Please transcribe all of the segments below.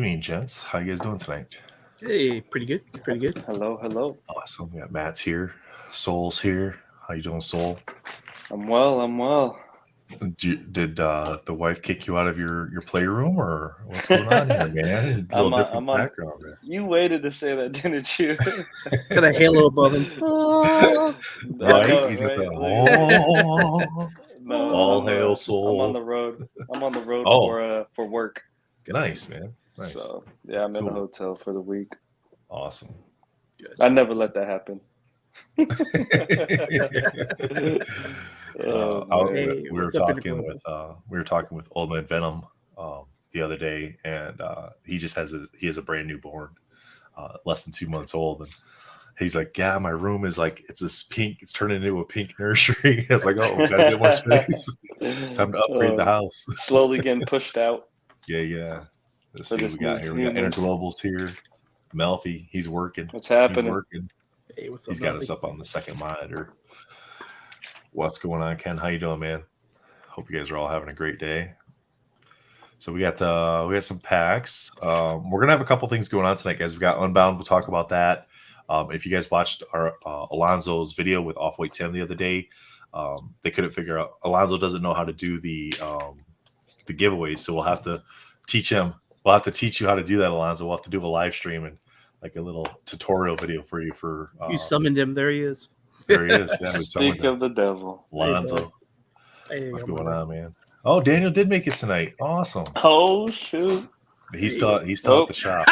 evening, gents. How you guys doing tonight? Hey, pretty good. Pretty good. Hello, hello. Awesome. We got Matt's here. Soul's here. How you doing, Soul? I'm well. I'm well. Did the wife kick you out of your playroom, or what's going on here, man? A little different background there. You waited to say that, didn't you? It's got a halo above him. I Right? know, He's right? at the No, all hail I'm Soul. on the road. I'm on the road for work. Nice, man. Nice. So yeah, I'm in a hotel for the week. Awesome. I never let that happen. We were talking with Old Man Venom the other day, and he has a brand new born, less than 2 months old, and he's like, "Yeah, my room is like it's turned into a pink nursery." I was like, "Oh, we gotta get more space. Time to upgrade the house." Slowly getting pushed out. Yeah. Let's see what we got here. We got Interglobals here. Melfi, he's working. What's happening? He's working. Hey, what's up, He's got us up on the second monitor. What's going on, Ken? How you doing, man? Hope you guys are all having a great day. So we got some packs. We're gonna have a couple things going on tonight, guys. We got Unbound. We'll talk about that. If you guys watched our Alonzo's video with Off-White Tim the other day, they couldn't figure out. Alonzo doesn't know how to do the giveaways, so we'll have to teach him. We'll have to teach you how to do that, Alonzo. We'll have to do a live stream and like a little tutorial video for you. You summoned him. There he is. There he is. Yeah, Speak of the devil, Alonzo. What's going on, man? Oh, Daniel did make it tonight. Awesome. Oh shoot. He's still at the shop.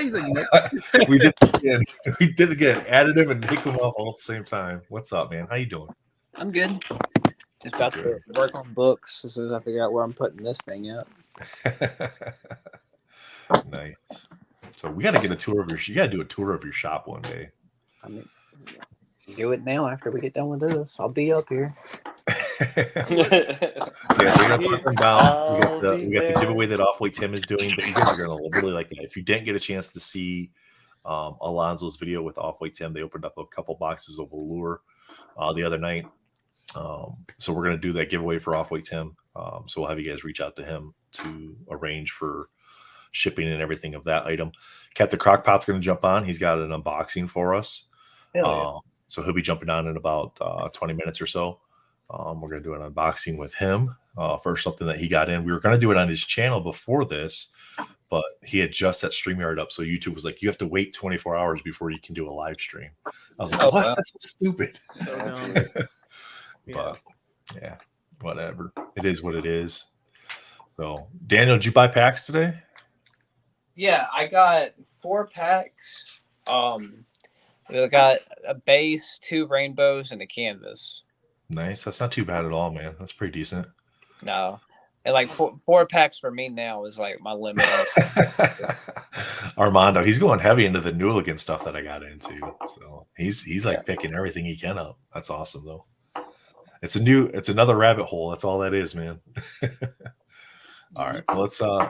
He's like, we did it again. Added him and picked him up all at the same time. What's up, man? How you doing? I'm good. Just about to work on books as soon as I figure out where I'm putting this thing up. Nice. So we got to get a tour of you got to do a tour of your shop one day. I mean, do it now after we get done with this. I'll be up here. We got the giveaway that Off-White Tim is doing, but you guys are going to really like that. If you didn't get a chance to see Alonzo's video with Off-White Tim, they opened up a couple boxes of Allure the other night. So we're going to do that giveaway for Off-White Tim. So we'll have you guys reach out to him to arrange for shipping and everything of that item. Captain Crockpot's going to jump on. He's got an unboxing for us. So he'll be jumping on in about 20 minutes or so. We're going to do an unboxing with him for something that he got in. We were going to do it on his channel before this, but he had just set StreamYard up. So YouTube was like, you have to wait 24 hours before you can do a live stream. I was like, what? That's so stupid. so dumb. But yeah, whatever. It is what it is. So Daniel, did you buy packs today? Yeah, I got 4 packs. I got a base, 2 rainbows, and a canvas. Nice. That's not too bad at all, man. That's pretty decent. No. And like 4 packs for me now is like my limit. Armando, he's going heavy into the Newligan stuff that I got into. So he's like picking everything he can up. That's awesome though. It's another rabbit hole. That's all that is, man. All right, well,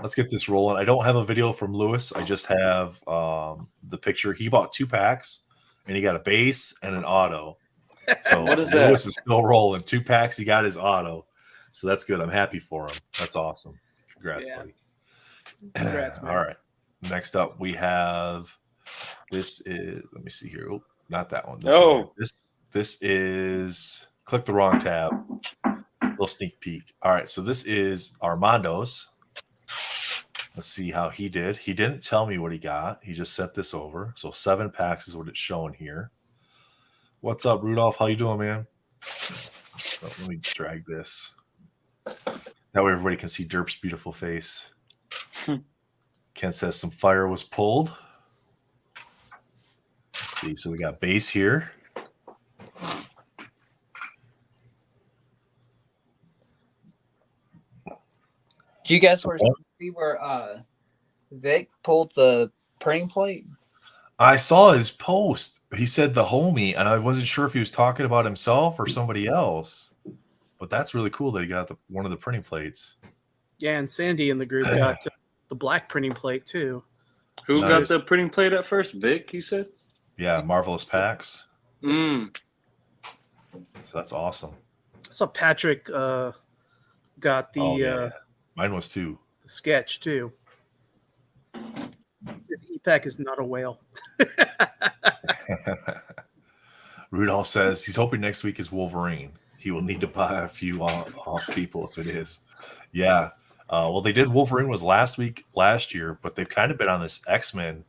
let's get this rolling. I don't have a video from Lewis. I just have the picture. He bought 2 packs, and he got a base and an auto. So What is Lewis that? is still rolling. 2 packs. He got his auto, so that's good. I'm happy for him. That's awesome. Congrats, buddy. Congrats, man. All right. Next up, we have this is. Let me see here. Oh, not that one. This is. Click the wrong tab. Little sneak peek. All right, so this is Armando's. Let's see how he did. He didn't tell me what he got. He just sent this over. So 7 packs is what it's showing here. What's up, Rudolph? How you doing, man? So let me drag this. That way everybody can see Derp's beautiful face. Ken says some fire was pulled. Let's see. So we got base here. Do you guys see where Vic pulled the printing plate? I saw his post. He said the homie, and I wasn't sure if he was talking about himself or somebody else. But that's really cool that he got one of the printing plates. Yeah, and Sandy in the group got the black printing plate too. Who got the printing plate at first? Vic, you said? Yeah, Marvelous Packs. Mm. So that's awesome. I saw Patrick got the Mine was too. the sketch too. This E-Pack is not a whale. Rudolph says he's hoping next week is Wolverine. He will need to buy a few off people if it is. Yeah. Well, they did. Wolverine was last year, but they've kind of been on this X-Men.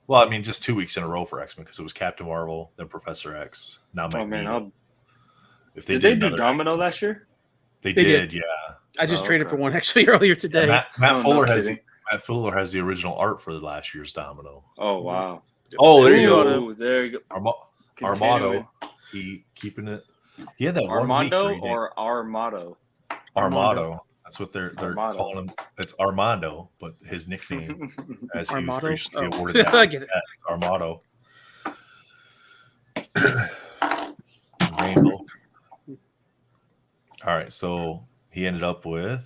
Well, I mean, just 2 weeks in a row for X-Men because it was Captain Marvel, then Professor X. Now Magneto. If they did do Domino last year? They did, yeah. I just traded for one actually earlier today. Matt Fuller has the original art for last year's Domino. Oh wow! Oh, there you go. There you go. Armado. He keeping it. He had that Armando or Armado. Armado. That's what they're calling him. It's Armando, but his nickname, as he was graciously awarded that, I get it. It's Armado. Rainbow. All right, so he ended up with,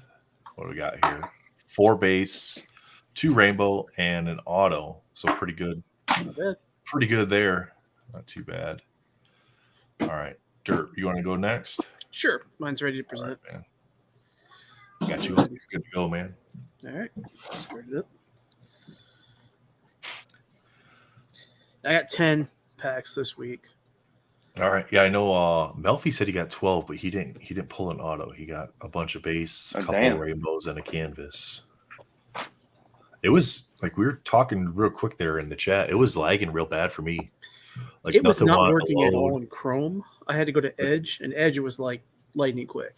what do we got here? 4 base, 2 rainbow, and an auto. So pretty good. Pretty good there. Not too bad. All right, Dirt, you want to go next? Sure. Mine's ready to present. All right, man. Got you. You're good to go, man. All right. Start it up. I got 10 packs this week. All right. Yeah, I know Melfi said he got 12, but he didn't pull an auto. He got a bunch of base, a couple of rainbows, and a canvas. It was like we were talking real quick there in the chat. It was lagging real bad for me. Like it was not working at all in Chrome. I had to go to Edge, and Edge was like lightning quick.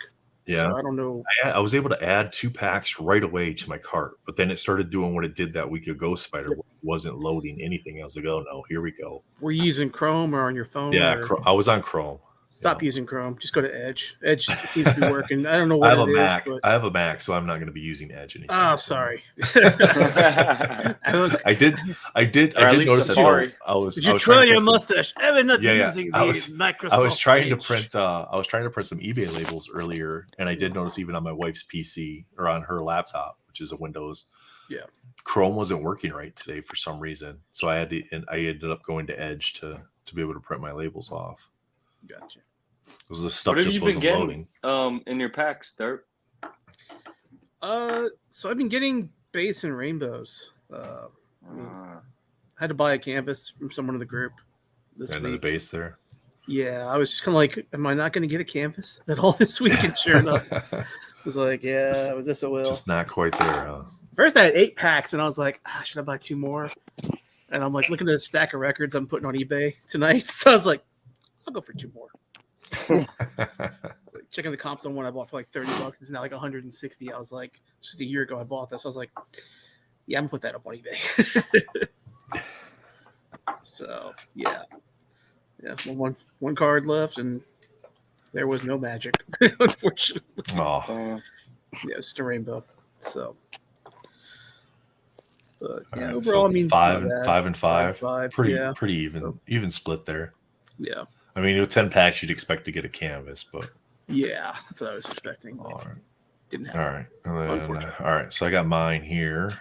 Yeah, so I don't know. I was able to add 2 packs right away to my cart, but then it started doing what it did that week ago. Spider wasn't loading anything. I was like, oh no, here we go. Were you using Chrome or on your phone? Yeah, I was on Chrome. Stop using Chrome. Just go to Edge. Edge seems to be working. I don't know what I have a Mac. I have a Mac, so I'm not going to be using Edge anytime. Oh, sorry. I did notice that. Did you twirl your mustache? I'm not using the Microsoft. I was trying to print. I was trying to print some eBay labels earlier, and I did notice even on my wife's PC or on her laptop, which is a Windows. Yeah. Chrome wasn't working right today for some reason, so I ended up going to Edge to be able to print my labels off. Gotcha. Because the stuff just wasn't loading. In your packs, Dirt? So I've been getting base and rainbows. I had to buy a canvas from someone in the group this week. The base there. Yeah, I was just kind of like, am I not going to get a canvas at all this week? And sure enough, I was like, yeah, was this a will? Just not quite there, huh? First, I had 8 packs, and I was like, should I buy 2 more? And I'm like looking at a stack of records I'm putting on eBay tonight. So I was like, I'll go for 2 more. It's like checking the comps on one I bought for like $30. It's now like 160. I was like, just a year ago I bought this. I was like, yeah, I'm gonna put that up on eBay. So yeah, one card left, and there was no magic, unfortunately. Oh, yeah, it's just a rainbow. So, but yeah, right, overall, so I mean, 5 and 5, pretty even, so, even split there. Yeah. I mean, with 10 packs, you'd expect to get a canvas, but yeah, that's what I was expecting. All right. Didn't happen. All right. All right. So I got mine here.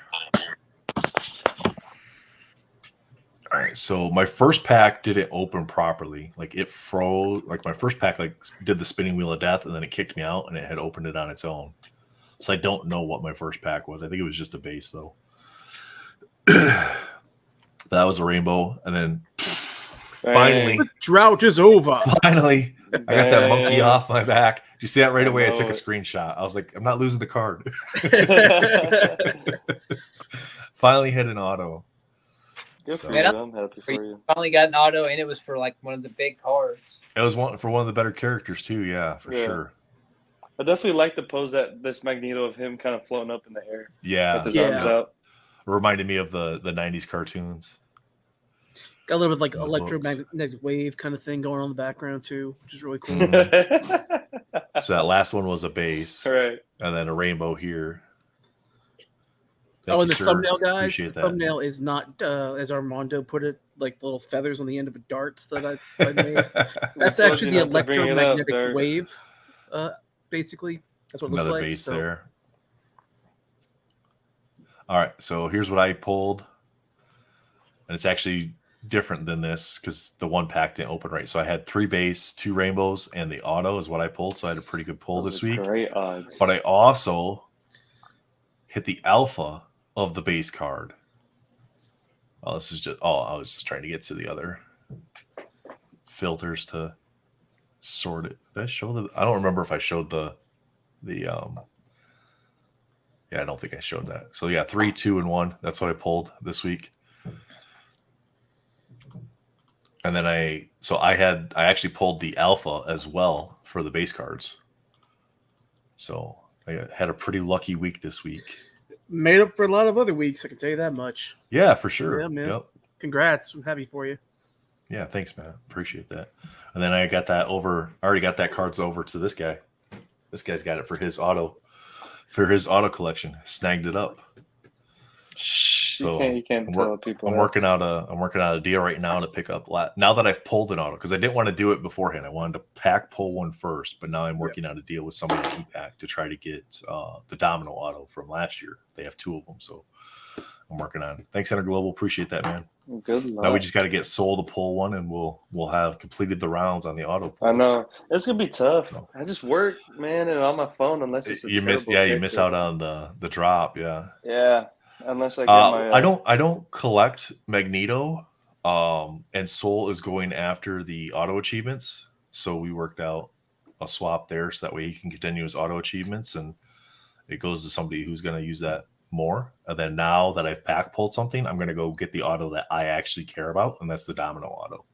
All right. So my first pack didn't open properly. Like it froze. Like my first pack, like did the spinning wheel of death, and then it kicked me out, and it had opened it on its own. So I don't know what my first pack was. I think it was just a base though. That was a rainbow, and then. Finally, the drought is over. Finally, I got that monkey off my back. Did you see that right away? I took a screenshot. I was like, I'm not losing the card. Finally hit an auto. Good for you. I'm happy for you. Finally got an auto, and it was for like one of the big cards. It was one of the better characters too. Yeah, for sure. I definitely like the pose that this Magneto of him kind of floating up in the air. Yeah, with his arms out. Reminded me of the 90s cartoons. Got a little bit like electromagnetic wave kind of thing going on in the background too, which is really cool. So that last one was a base, right? And then a rainbow here. And the thumbnail, guys. The thumbnail is not, as Armando put it, like the little feathers on the end of a darts that I made. That's actually the electromagnetic wave. Basically, that's what it looks like. Another base there. All right, so here's what I pulled, and it's actually different than this because the one pack didn't open right. So I had 3 base, 2 rainbows, and the auto is what I pulled. So I had a pretty good pull this week. Great odds. But I also hit the alpha of the base card. Oh, this is just. Oh, I was just trying to get to the other filters to sort it. Did I show the? I don't remember if I showed the. Yeah, I don't think I showed that. So yeah, 3, 2, and 1. That's what I pulled this week. And then I actually pulled the alpha as well for the base cards. So I had a pretty lucky week this week. Made up for a lot of other weeks, I can tell you that much. Yeah, for sure. Yeah, man. Yep. Congrats. I'm happy for you. Yeah, thanks, man. Appreciate that. And then I got that over. I already got that cards over to this guy. This guy's got it for his auto collection. Snagged it up. So you can't tell people. I'm working out a deal right now to pick up. Now that I've pulled an auto, because I didn't want to do it beforehand. I wanted to pull one first, but now I'm working out a deal with somebody at e-pack to try to get the Domino auto from last year. They have 2 of them, so I'm working on it. Thanks, Center Global. Appreciate that, man. Good luck. Now we just got to get Soul to pull one, and we'll have completed the rounds on the auto. I know it's gonna be tough. I just work, man, and on my phone unless it's you miss out on the drop. Yeah. Unless I get my. I don't collect Magneto, and Soul is going after the auto achievements. So we worked out a swap there, so that way he can continue his auto achievements, and it goes to somebody who's going to use that more. And then now that I've pack pulled something, I'm going to go get the auto that I actually care about, and that's the Domino auto.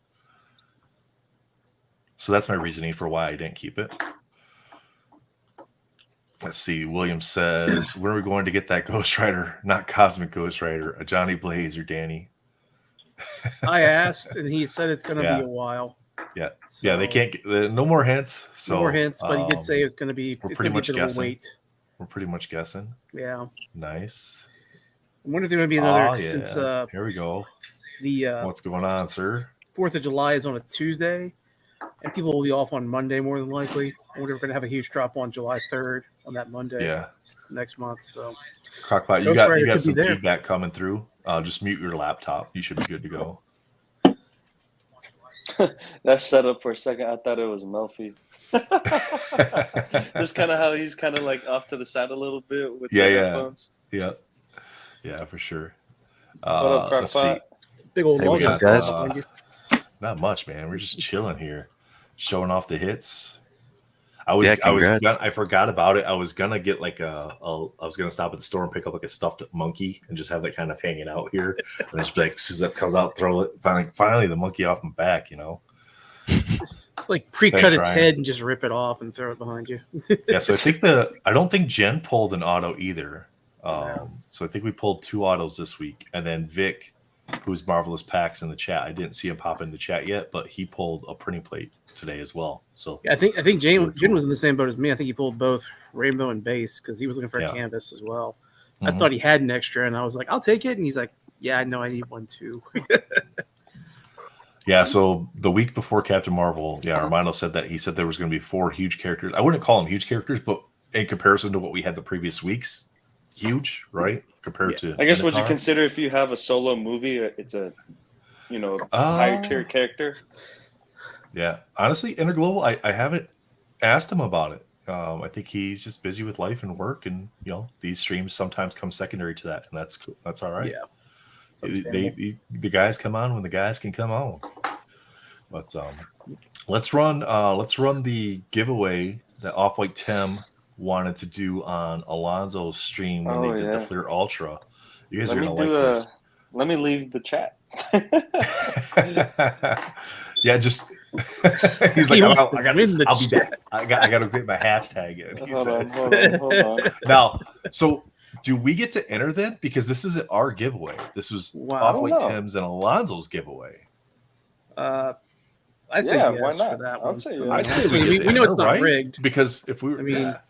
So that's my reasoning for why I didn't keep it. Let's see. William says, "Where are we going to get that Ghost Rider? Not Cosmic Ghost Rider, a Johnny Blaze or Danny?" I asked, and he said it's going to be a while. Yeah, so, they can't get no more hints. So no more hints, but he did say it's going to be. We're it's pretty much guessing. Wait. We're pretty much guessing. Yeah. Nice. I wonder if there might be another. Since, here we go. What's going on, sir? 4th of July is on a Tuesday, and people will be off on Monday more than likely. I wonder if we're going to have a huge drop on July 3rd on that Monday. Yeah. Next month. So, Crockpot, you got some feedback coming through. Just mute your laptop. You should be good to go. That's set up for a second. I thought it was Melfi. Just kind of how he's kind of like off to the side a little bit with the headphones. Yeah, for sure. What up, Crockpot? Big old guys. Not much, man. We're just chilling here, showing off the hits. I forgot about it. I was gonna get like I was gonna stop at the store and pick up like a stuffed monkey and just have that kind of hanging out here. And just like, as soon as that comes out, throw it. Finally, the monkey off my back, Just like pre-cut its head and just rip it off and throw it behind you. Yeah, so I don't think Jen pulled an auto either. So I think we pulled 2 autos this week, and then Vic, who's Marvelous Packs in the chat. I didn't see him pop in the chat yet, but he pulled a printing plate today as well. So yeah, I think Jen was in the same boat as me. I think he pulled both rainbow and base because he was looking for a canvas as well. Mm-hmm. I thought he had an extra, and I was like, "I'll take it." And he's like, "Yeah, I know, I need one too." Yeah, so the week before Captain Marvel, Armando said that he said there was going to be 4 huge characters. I wouldn't call them huge characters, but in comparison to what we had the previous weeks, huge, right? Compared to, I guess, would you consider if you have a solo movie, it's a, higher tier character? Yeah, honestly, Interglobal, I haven't asked him about it. I think he's just busy with life and work, and these streams sometimes come secondary to that, and that's all right. Yeah. The guys come on when the guys can come on. But let's run the giveaway that Off-White Tim wanted to do on Alonzo's stream when they did the Fleer Ultra. You guys are gonna like this. Let me leave the chat. Yeah, just he's like, I gotta get my hashtag in. He says. Hold on. Now, so do we get to enter then? Because this isn't our giveaway. This was Off-White Tim's and Alonzo's giveaway. I say yes why not? for that one. I'd say we know it's not rigged. Because if we were,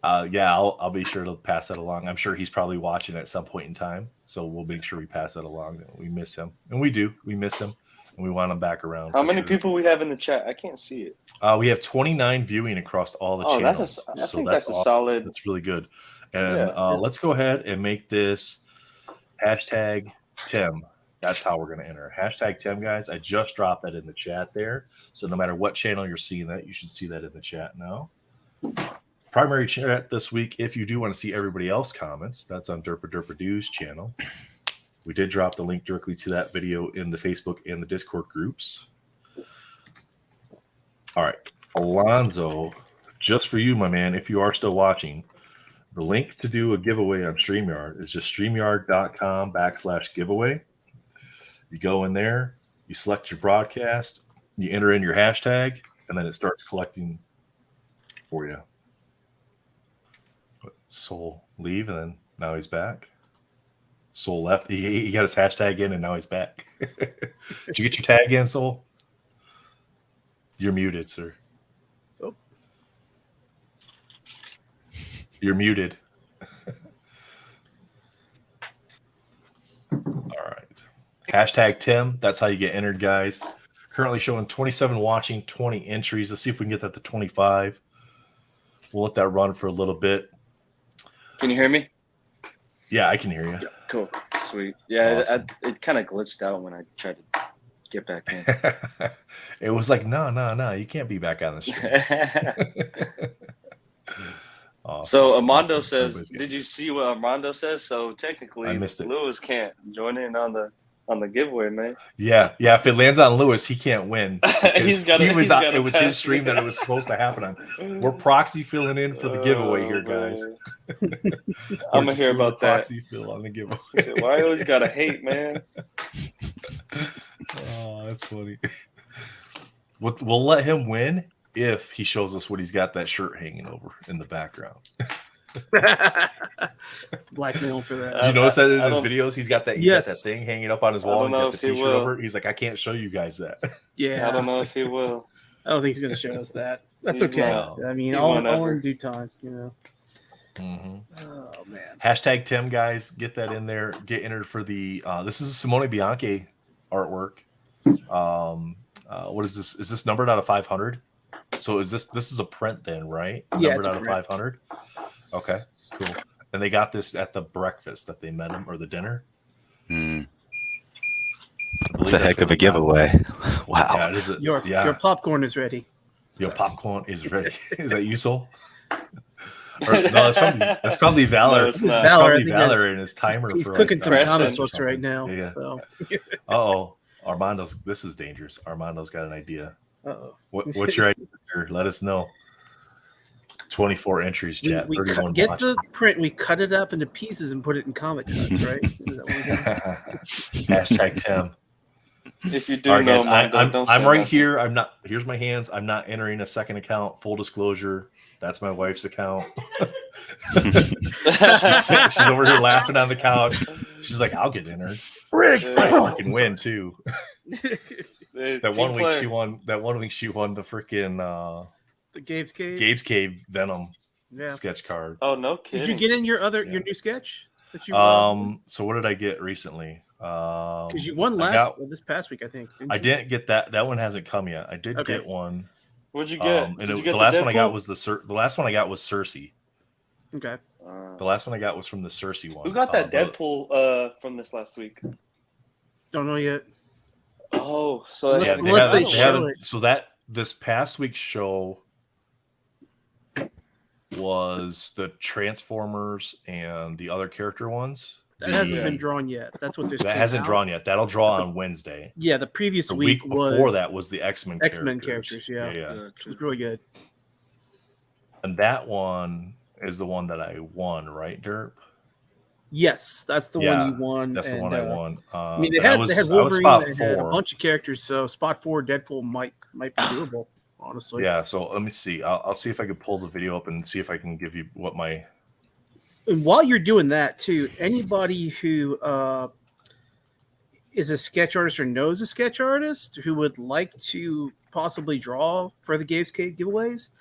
I'll be sure to pass that along. I'm sure he's probably watching at some point in time, so we'll make sure we pass that along. We miss him, and we do. We miss him, and we want him back around. How many people we have in the chat? I can't see it. We have 29 viewing across all the channels. I think that's a solid. That's really good. And let's go ahead and make this hashtag Tim. That's how we're going to enter. Hashtag Tim, guys. I just dropped that in the chat there. So no matter what channel you're seeing that, you should see that in the chat now. primary chat this week. If you do want to see everybody else comments, that's on Derpa Derpa Do's channel. We did drop the link directly to that video in the Facebook and the Discord groups. All right, Alonzo, just for you, my man, if you are still watching, the link to do a giveaway on StreamYard is just streamyard.com/giveaway. You go in there, you select your broadcast, you enter in your hashtag, and then it starts collecting for you. Soul leave, and then now he's back. Soul left. He got his hashtag in, and now he's back. Did you get your tag in, Soul? You're muted, sir. Oh. You're muted. All right. Hashtag Tim. That's how you get entered, guys. Currently showing 27 watching, 20 entries. Let's see if we can get that to 25. We'll let that run for a little bit. Can you hear me? Yeah, I can hear you. Cool. Sweet. Yeah, Awesome. it kind of glitched out when I tried to get back in. It was like, no, you can't be back on the stream. Awesome. So Armando Awesome. says, Everybody's good. did you see what Armando says? So technically, I missed it. Lewis can't join in on the giveaway, man. Yeah. If it lands on Lewis, he can't win. He's gotta- It was pass his stream that it was supposed to happen on. We're proxy filling in for the giveaway here, guys. I'm gonna hear about that. Proxy fill on the giveaway. Why always gotta hate, man? Oh, that's funny. We'll let him win if he shows us what he's got that shirt hanging over in the background. Blackmail for that. Did you notice that in I his don't- videos? He's got that. He's Yes. got that thing hanging up on his I wall. don't He's know got the if he T-shirt will. over. He's like, I can't show you guys that. Yeah, I don't know if he will. I don't think he's going to show us that. That's He's okay. not. I mean, He all won't ever. in due time, you know. Mhm. Oh man. Hashtag Tim, guys, get that in there. Get entered for the. This is Simone Bianchi artwork. What is this? Is this numbered out of 500? So is this is a print then, right? Yeah, Numbered it's a out of print. 500. Okay, cool. And they got this at the breakfast that they met him or the dinner. It's a heck of a giveaway. Wow. Yeah, it is. Your popcorn is ready. Your popcorn is ready. Is that you, Soul? Or, no, that's probably Valor. No, it's It's not. Valor, I probably think Valor and his timer. He's for cooking like, some Preston comic or books right something. now. Yeah. So, Uh-oh. Armando's. This is dangerous. Armando's got an idea. uh-oh. What's your idea, sir? Let us know. 24 entries, chat. We 31 get watching. the print. We cut it up into pieces and put it in comic cuts, right? Is that what we do? Hashtag Tim. If you do All right, know, guys. Armando, don't I'm say right nothing. here. I'm not. Here's my hands. I'm not entering a second account. Full disclosure. That's my wife's account. She's over here laughing on the couch. She's like, "I'll get entered. I fucking win too." That one week she won. That one week she won the freaking The Gabe's Cave. Gabe's Cave Venom Yeah. sketch card. Oh no kidding! Did you get in your Yeah. new sketch that you? So what did I get recently? Because you won this past week, I think. I you? didn't get that. That one hasn't come yet. I did Okay. get one. What'd you get? And Did you the get last one I got Deadpool? was the last one I got was Cersei. Okay. The last one I got was from the Cersei one. Who got that but- Deadpool from this last week? Don't know yet. Oh, so Unless- Yeah, that's- they unless haven't- they they show haven't- it. So that this past week's show was the Transformers and the other character ones. That hasn't Yeah. been drawn yet. That's what this That came hasn't out. drawn yet. That'll draw on Wednesday. Yeah, the previous The week week was before that was the X-Men characters, yeah. Which was really good. And that one is the one that I won, right, Derp? Yes, that's the Yeah, one you won. That's the and, one I won. I mean, they and I had was Wolverine, spot they had a 4. bunch of characters, so spot 4 Deadpool might be doable, honestly. Yeah, so let me see. I'll see if I can pull the video up and see if I can give you what my. And while you're doing that too, anybody who is a sketch artist or knows a sketch artist who would like to possibly draw for the Gabe's Cave giveaways,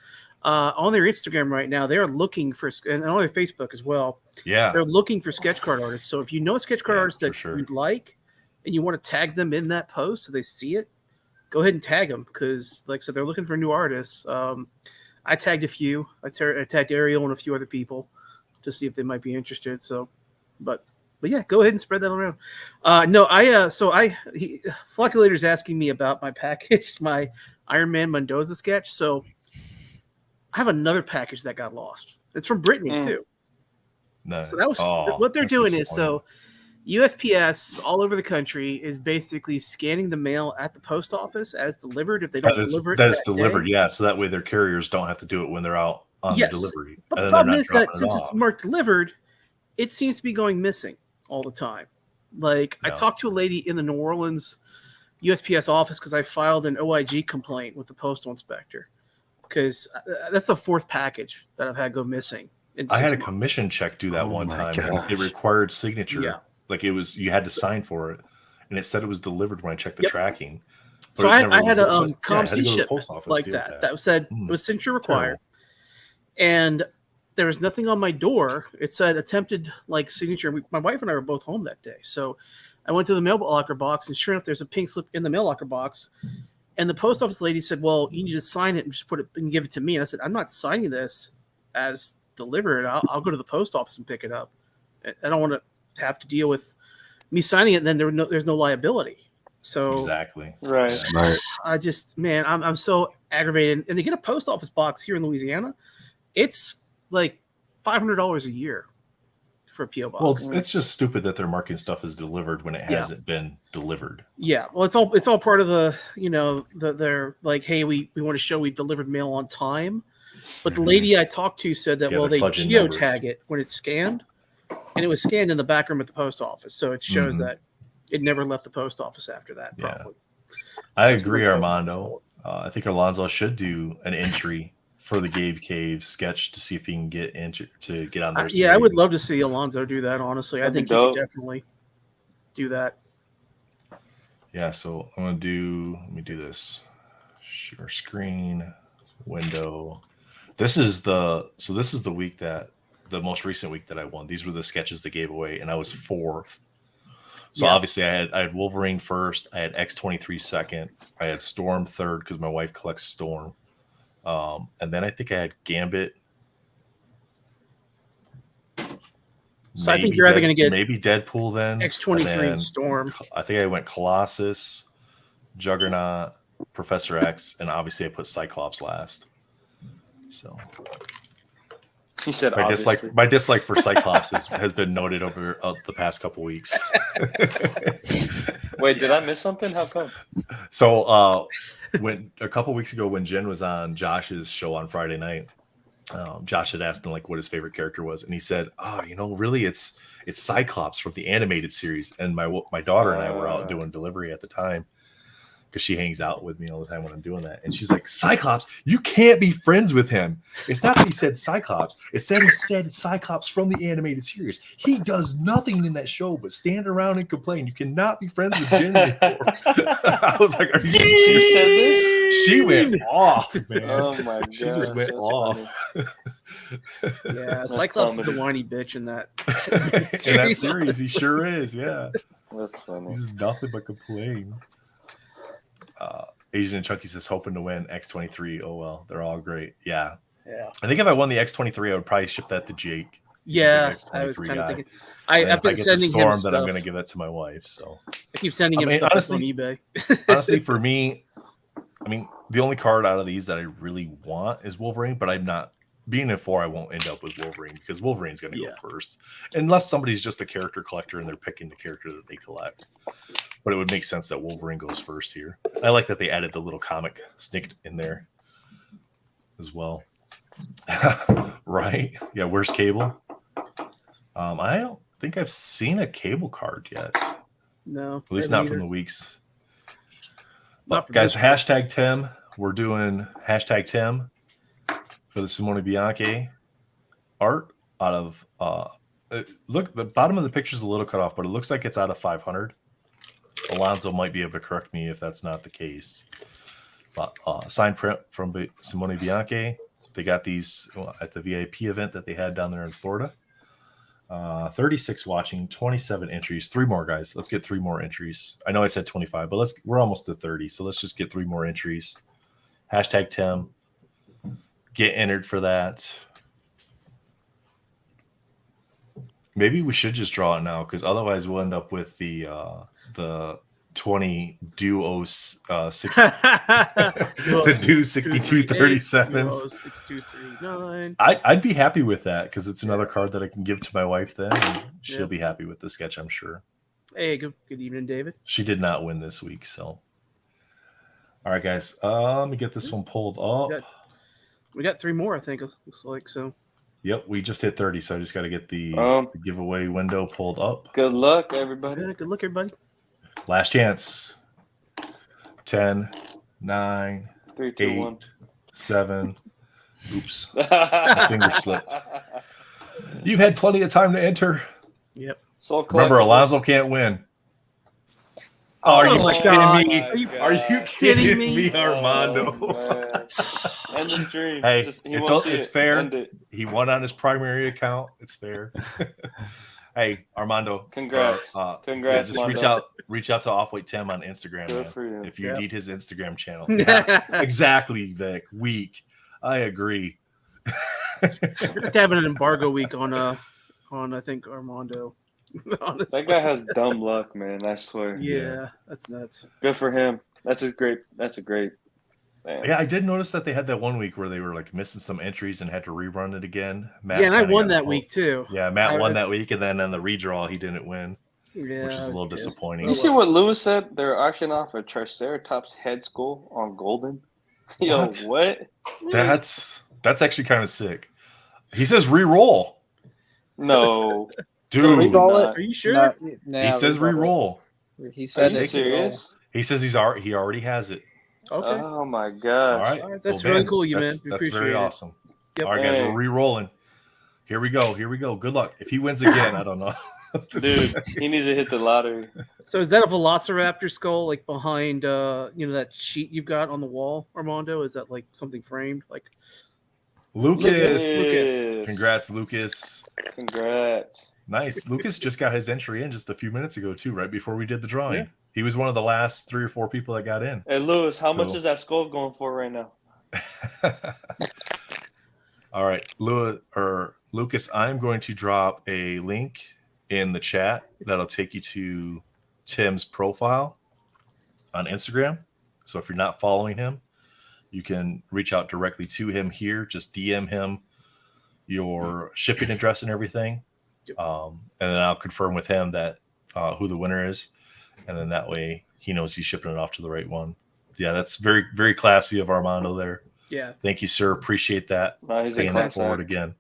on their Instagram right now, they're looking for, and on their Facebook as well, Yeah, they're looking for sketch card artists. So if you know a sketch card Yeah, artist for that sure. you'd like and you want to tag them in that post so they see it, go ahead and tag them because, like I said, they're looking for new artists. I tagged a few. I tagged Ariel and a few other people to see if they might be interested. So, but yeah, go ahead and spread that around. Flocculator's asking me about my package, my Iron Man Mendoza sketch. So I have another package that got lost. It's from Brittany too. No. So that was what they're doing is so USPS all over the country is basically scanning the mail at the post office as delivered. If they don't deliver it, that is delivered, yeah. So that way their carriers don't have to do it when they're out on the delivery. But the problem is that since it's marked delivered, it seems to be going missing all the time. Like I talked to a lady in the New Orleans USPS office because I filed an OIG complaint with the postal inspector because that's the fourth package that I've had go missing. I had a commission check do that one time. It required signature. Yeah. Like you had to sign for it, and it said it was delivered when I checked the tracking. So I had a ComC shipment like that. That said it was signature required, and there was nothing on my door. It said attempted like signature. My wife and I were both home that day, so I went to the mail locker box, and sure enough, there's a pink slip in the mail locker box. And the post office lady said, "Well, you need to sign it and just put it and give it to me." And I said, "I'm not signing this as delivered. I'll go to the post office and pick it up. I don't want to have to deal with me signing it, and then there's no liability." So exactly right. Smart. I just I'm so aggravated. And to get a post office box here in Louisiana, it's like $500 a year for a PO box. Well, it's just stupid that they're marking stuff as delivered when it hasn't been delivered. Yeah, well, it's all part of the they're like, hey, we want to show we delivered mail on time. But the lady I talked to said that they geotag it when it's scanned, and it was scanned in the back room at the post office, so it shows that it never left the post office after that. Probably. I agree, Armando. I think Alonzo should do an entry for the Gabe Cave sketch to see if he can get on there. Yeah, I would love to see Alonzo do that. Honestly, I think he could definitely do that. Yeah, so I'm gonna do. Let me do this. Share screen, window. This is the week that the most recent week that I won. These were the sketches that gave away, and I was fourth. So obviously I had Wolverine first, I had X-23 second, I had Storm third because my wife collects Storm. And then I think I had Gambit. So I think you're either going to get maybe Deadpool then X-23 and Storm. I think I went Colossus, Juggernaut, Professor X, and obviously I put Cyclops last. So he said my dislike for Cyclops has been noted over the past couple weeks. Wait, did I miss something? How come? So when a couple weeks ago when Jen was on Josh's show on Friday night, Josh had asked him like what his favorite character was, and he said, really it's Cyclops from the animated series. And my daughter and I were out doing delivery at the time because she hangs out with me all the time when I'm doing that, and she's like, Cyclops, you can't be friends with him. It's not that he said Cyclops, it's that he said Cyclops from the animated series. He does nothing in that show but stand around and complain. You cannot be friends with Jen anymore. I was like, are you serious? She went off, man. Oh my god, she just went off. Yeah, Cyclops is a whiny bitch in that in that series. He sure is. Yeah, that's funny. He's nothing but complain. Asian and Chunky says hoping to win X-23. Oh well, they're all great. Yeah. I think if I won the X-23, I would probably ship that to Jake. Yeah, I was kind of thinking. I've been sending him stuff. Then I'm going to give that to my wife. So I keep sending him stuff on eBay. Honestly, for me, I mean, the only card out of these that I really want is Wolverine, but I'm not. Being in 4, I won't end up with Wolverine because Wolverine's going to go first, unless somebody's just a character collector and they're picking the character that they collect. But it would make sense that Wolverine goes first here. I like that they added the little comic snicked in there as well. Right? Yeah, where's Cable? I don't think I've seen a Cable card yet. No. At least not from the weeks. But guys, hashtag Tim. We're doing hashtag Tim for the Simone Bianchi art out of look, the bottom of the picture is a little cut off, but it looks like it's out of 500. Alonzo might be able to correct me if that's not the case. But signed print from Simone Bianchi. They got these at the VIP event that they had down there in Florida. 36 watching, 27 entries. 3 more, guys. Let's get 3 more entries. I know I said 25, but we're almost to 30, so let's just get 3 more entries. Hashtag Tim. Get entered for that. Maybe we should just draw it now, because otherwise we'll end up with the 20 duo 6 Duo the do 6237s. 6239. I'd be happy with that because it's another card that I can give to my wife then, and she'll be happy with the sketch, I'm sure. Hey, good evening, David. She did not win this week, so. All right, guys. Let me get this one pulled up. We got 3 more, I think. It looks like so. Yep, we just hit 30, so I just got to get the giveaway window pulled up. Good luck, everybody. Yeah, good luck, everybody. Last chance. 10, 9, 3, 2, 8, 1. 7. Oops. My finger slipped. You've had plenty of time to enter. Yep. Remember, Alonzo can't win. Oh, are you kidding me? Are you kidding me, Armando? End the stream. Hey, it's fair. He won on his primary account. It's fair. Hey, Armando. Congrats. Congrats. Yeah, just reach out to Offweight Tim on Instagram. Good for you. If you need his Instagram channel. Yeah, exactly, Vic. Week. I agree. Having an embargo week on I think Armando. Honestly. That guy has dumb luck, man. I swear. Yeah, that's nuts. Good for him. That's a great. Man. Yeah, I did notice that they had that one week where they were like missing some entries and had to rerun it again. Matt and I won that week too. Yeah, Matt won that week, and then on the redraw he didn't win, which is a little disappointing. You see what Lewis said? They're auctioning off a Triceratops head skull on Golden. Yo, what? That's actually kind of sick. He says re-roll. No. Dude, are you sure? No, he says re-roll. He said, "Are you serious?" He says he already has it. Okay. Oh my god! All right. That's really cool, man. That's very awesome. Yep. All right, guys, we're re-rolling. Here we go. Good luck. If he wins again, I don't know. Dude, he needs to hit the lottery. So is that a Velociraptor skull like behind that sheet you've got on the wall, Armando? Is that like something framed? Like Lucas. Congrats, Lucas. Congrats. Nice. Lucas just got his entry in just a few minutes ago, too, right before we did the drawing. Yeah. He was one of the last 3 or 4 people that got in. Hey, Lewis, how much is that skull going for right now? All right, Lucas, I'm going to drop a link in the chat that'll take you to Tim's profile on Instagram. So if you're not following him, you can reach out directly to him here. Just DM him your shipping address and everything. And then I'll confirm with him that who the winner is. And then that way he knows he's shipping it off to the right one. Yeah, that's very, very classy of Armando there. Yeah. Thank you, sir. Appreciate that. Paying that forward again.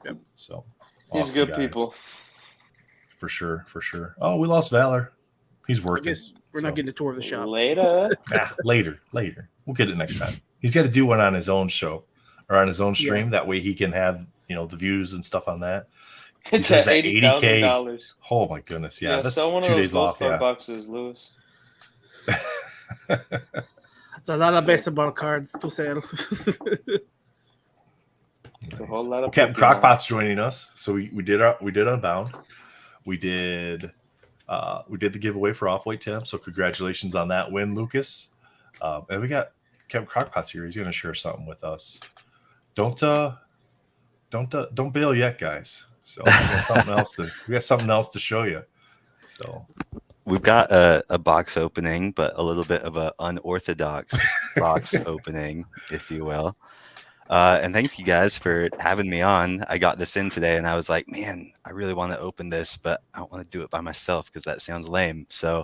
Yep. So he's awesome, good guys. people. For sure. Oh, we lost Valor. He's working. I guess we're not getting a tour of the shop. Later. Later. We'll get it next time. He's got to do one on his own show or on his own stream. Yeah. That way he can have, the views and stuff on that. It's at $80,000. Oh my goodness. Yeah. That's so 2 days off. Yeah. Boxes, Lewis. That's a lot of baseball cards to sell. Nice. A whole lot of Captain Crockpot's joining us. So we did Unbound. We did the giveaway for Offweight Tim. So congratulations on that win, Lucas. And we got Captain Crockpot's here. He's going to share something with us. Don't bail yet, guys. So we got something else to show you. So we've got a box opening, but a little bit of an unorthodox box opening, if you will. And thank you guys for having me on. I got this in today and I was like, man, I really want to open this, but I don't want to do it by myself because that sounds lame. So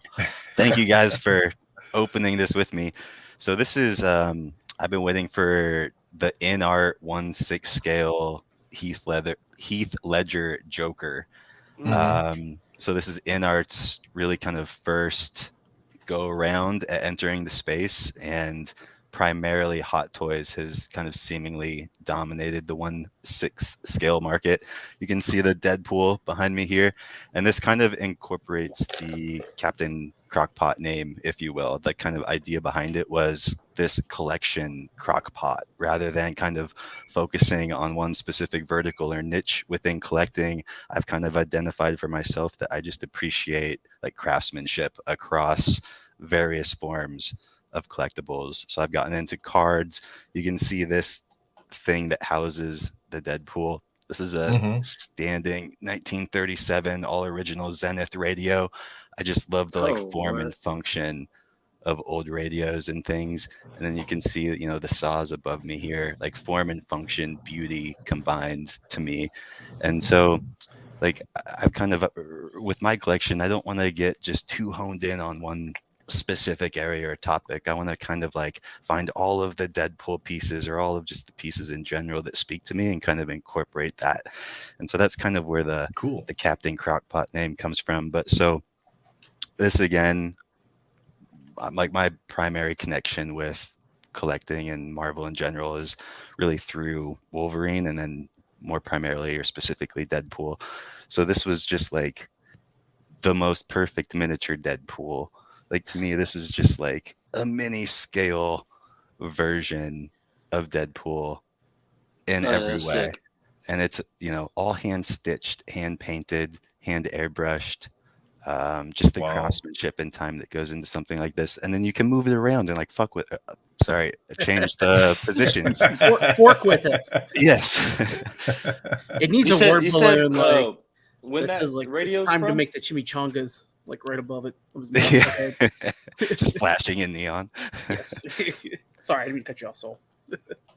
thank you guys for opening this with me. So this is, I've been waiting for the InArt 1/6 scale Heath Ledger Joker. So this is InArt's really kind of first go around at entering the space, and primarily Hot Toys has kind of seemingly dominated the 1/6 scale market. You can see the Deadpool behind me here, and this kind of incorporates the Captain Crockpot name, if you will. The kind of idea behind it was this collection Crockpot, rather than kind of focusing on one specific vertical or niche within collecting. I've kind of identified for myself that I just appreciate like craftsmanship across various forms of collectibles. So I've gotten into cards. You can see this thing that houses the Deadpool. This is a standing 1937 all original Zenith radio. I just love the like Oh, form what? and function of old radios and things. And then you can see, the saws above me here, like form and function, beauty combined to me. And so, like, I've kind of, with my collection, I don't want to get just too honed in on one specific area or topic. I want to kind of like find all of the Deadpool pieces or all of just the pieces in general that speak to me and kind of incorporate that. And so that's kind of where the Cool. Captain Crockpot name comes from. But so this again, like my primary connection with collecting and Marvel in general is really through Wolverine, and then more primarily or specifically Deadpool. So this was just like the most perfect miniature Deadpool. Like, to me, this is just like a mini scale version of Deadpool in Oh, yeah, every that's way. sick. And it's, all hand stitched, hand painted, hand airbrushed. Just the Wow. craftsmanship and time that goes into something like this, and then you can move it around and like fuck with. Change the positions. Fork with it. Yes. It needs You a said word you said balloon like when that that says like it's radio's time to from? make the chimichangas like right above it. It was made in my head. Just flashing in neon. Yes. Sorry, I didn't mean to cut you off, Soul.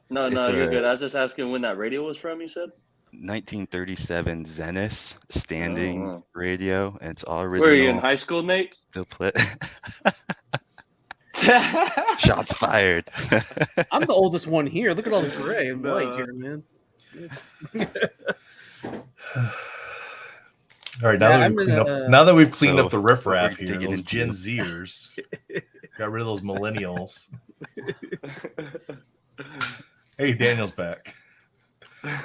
No, It's you're a good. I was just asking when that radio was from. You said. 1937 Zenith standing Oh, wow. radio, and it's all Were you in original. high school, Nate? Still play. Shots fired. I'm the oldest one here. Look at all the gray and white No. here, man. All right, Yeah, now that we've cleaned So, up the what riffraff we're here, digging those Gen into. Zers, got rid of those millennials. Hey, Daniel's back.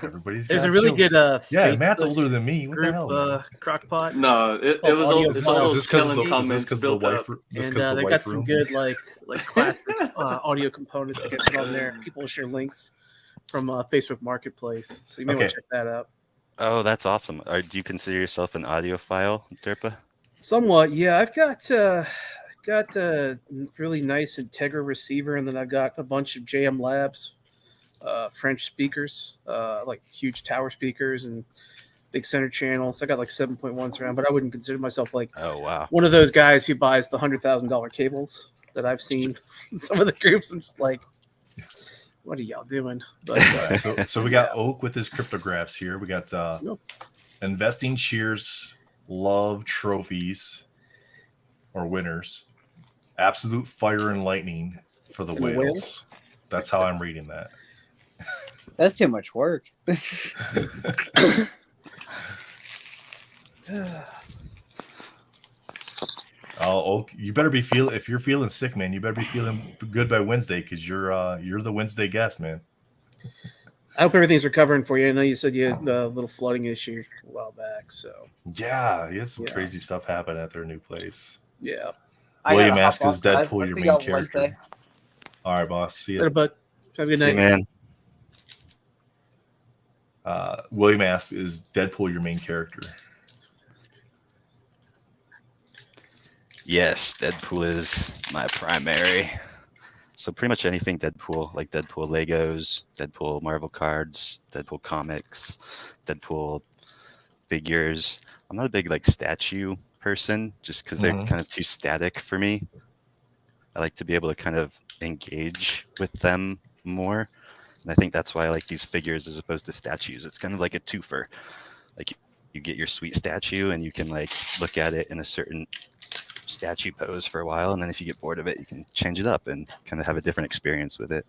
Everybody's There's got a really jokes. good Yeah, Matt's Facebook older than me. What the group, hell? man? Crockpot. No, it Called was Audio all it's Files. all Is those this because of killing the comments built wife? up. This And 'cause the they wife got some room? good like classic audio components that get put on there. People will share links from Facebook Marketplace, so you may want Okay. to check that out. Oh, that's awesome. Do you consider yourself an audiophile, Derpa? Somewhat, yeah. I've got a really nice Integra receiver, and then I've got a bunch of JM Labs French speakers, like huge tower speakers and big center channels. I got like 7.1 surround, but I wouldn't consider myself like Oh, wow. one of those guys who buys the $100,000 cables that I've seen in some of the groups. I'm just like, what are y'all doing? But So we got Oak with his cryptographs here. We got investing cheers, love trophies or winners, absolute fire and lightning for the And the whales. whales? That's how I'm reading that. That's too much work. Oh, you better be if you're feeling sick, man, you better be feeling good by Wednesday because you're the Wednesday guest, man. I hope everything's recovering for you. I know you said you had a little flooding issue a while back, so Yeah, he had some crazy stuff happen at their new place. yeah. William asks, "Is Deadpool I'll your see main y'all character?" Wednesday. All right, boss. See Later, you. bud. Have a good See, night. man. William asks, "Is Deadpool your main character?" Yes, Deadpool is my primary. So pretty much anything Deadpool, like Deadpool Legos, Deadpool Marvel cards, Deadpool comics, Deadpool figures. I'm not a big like statue person just because they're kind of too static for me. I like to be able to kind of engage with them more. And I think that's why I like these figures as opposed to statues. It's kind of like a twofer. Like you get your sweet statue and you can like look at it in a certain statue pose for a while, and then if you get bored of it, you can change it up and kind of have a different experience with it.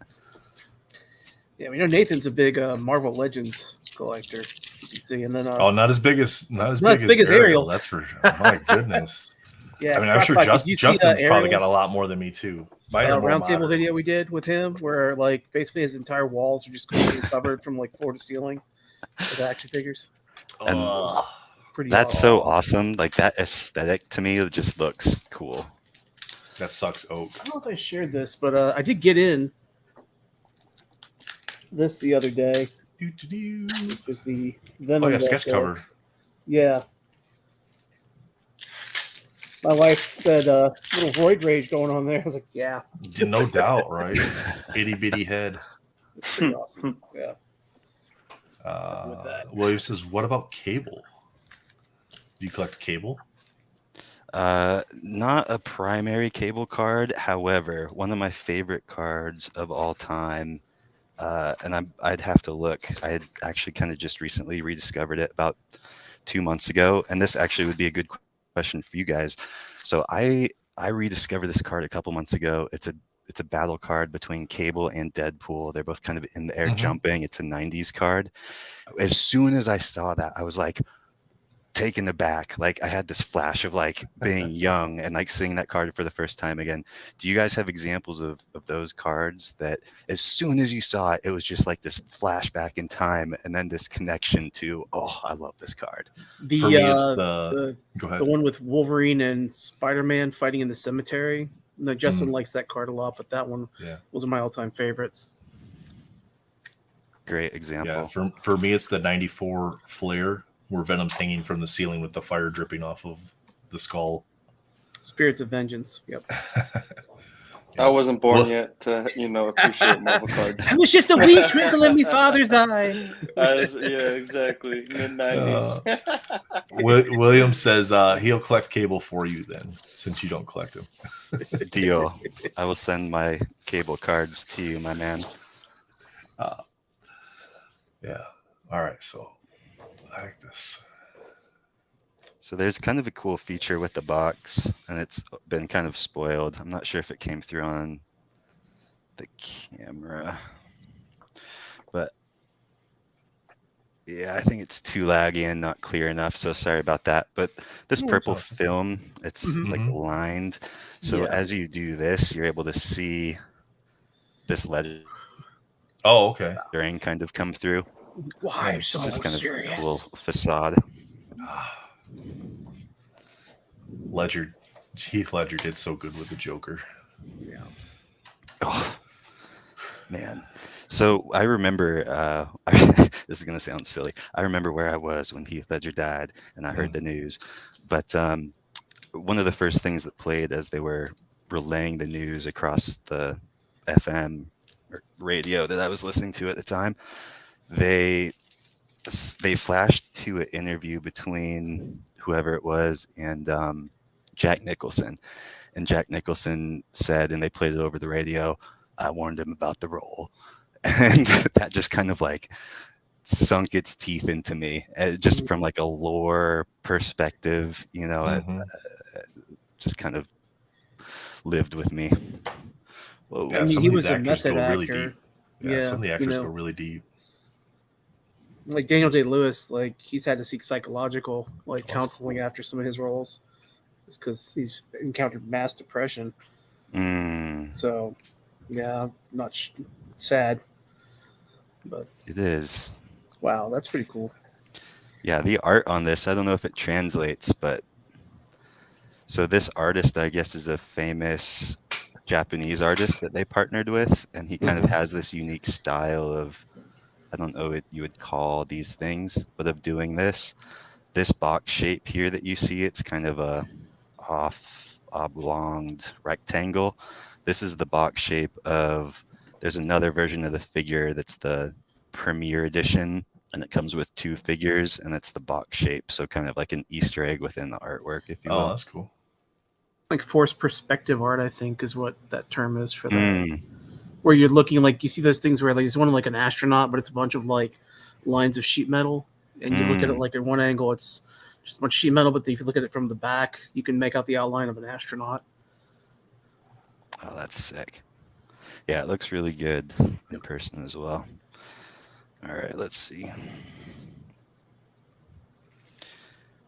Yeah, we know Nathan's a big Marvel Legends collector. You can see, and then not as big as Ariel. That's for sure. My goodness. Yeah, I mean, I'm sure Justin's probably got a lot more than me too. Roundtable video we did with him, where like basically his entire walls are just completely covered from like floor to ceiling with action figures. And pretty that's awesome. so awesome. Like that aesthetic to me, it just looks cool. That sucks, Oak. I don't know if I shared this, but I did get in this the other day. Which was the Venom sketch cover. Yeah. My wife said little void rage going on there. I was like, yeah. No doubt, right? Itty bitty head. It's pretty awesome. Yeah. William says, "What about Cable? Do you collect Cable?" Not a primary cable card. However, one of my favorite cards of all time, and I'd have to look. I had actually kind of just recently rediscovered it about 2 months ago, and this actually would be a good question for you guys. So I rediscovered this card a couple months ago. It's a battle card between Cable and Deadpool. They're both kind of in the air jumping. It's a 90s card. As soon as I saw that, I was like taken aback. Like I had this flash of like being young and like seeing that card for the first time again. Do you guys have examples of those cards that as soon as you saw it, it was just like this flashback in time and then this connection to, oh, I love this card? The For me, it's the go ahead. the one with Wolverine and Spider-Man fighting in the cemetery. No, Justin likes that card a lot, but that one was one of my all-time favorites. Great example. Yeah, for me, it's the 94 Flare, where Venom's hanging from the ceiling with the fire dripping off of the skull. Spirits of Vengeance. Yep. I wasn't born yet to, appreciate Marvel cards. I was just a wee twinkle in my father's eye. Yeah, exactly. Mid-90s. William says he'll collect Cable for you then, since you don't collect them. Deal. I will send my Cable cards to you, my man. Yeah. All right. So I like this. So there's kind of a cool feature with the box, and it's been kind of spoiled. I'm not sure if it came through on the camera, but yeah, I think it's too laggy and not clear enough. So sorry about that. But this purple film, it's like lined. So as you do this, you're able to see this lettering kind of come through. Why so just kind serious? of a cool facade. Heath Ledger did so good with the Joker. Yeah. Oh, man. So I remember, this is going to sound silly. I remember where I was when Heath Ledger died and I heard the news. But one of the first things that played as they were relaying the news across the FM or radio that I was listening to at the time, they flashed to an interview between whoever it was and Jack Nicholson. And Jack Nicholson said, and they played it over the radio, I warned him about the role. And that just kind of like sunk its teeth into me, just from like a lore perspective, just kind of lived with me. Whoa. Yeah, I mean, some he of these was a actors method go really actor. deep. Yeah, some of the actors go really deep. Like Daniel Day-Lewis, like he's had to seek psychological counseling after some of his roles. It's because he's encountered mass depression. So, yeah, not sad, but it is. Wow, that's pretty cool. Yeah, the art on this, I don't know if it translates, but so this artist, I guess, is a famous Japanese artist that they partnered with, and he kind of has this unique style of, I don't know what you would call these things, but of doing this box shape here that you see, it's kind of a oblonged rectangle. This is the box shape of, there's another version of the figure that's the Premier Edition, and it comes with two figures, and it's the box shape, so kind of like an Easter egg within the artwork, if you will. Oh, that's cool. Like forced perspective art, I think, is what that term is for that. Where you're looking, like you see those things where like there's one like an astronaut, but it's a bunch of like lines of sheet metal, and you look at it like at one angle it's just a bunch of sheet metal, but if you look at it from the back, you can make out the outline of an astronaut. Oh, that's sick. Yeah, it looks really good in person as well. All right, let's see.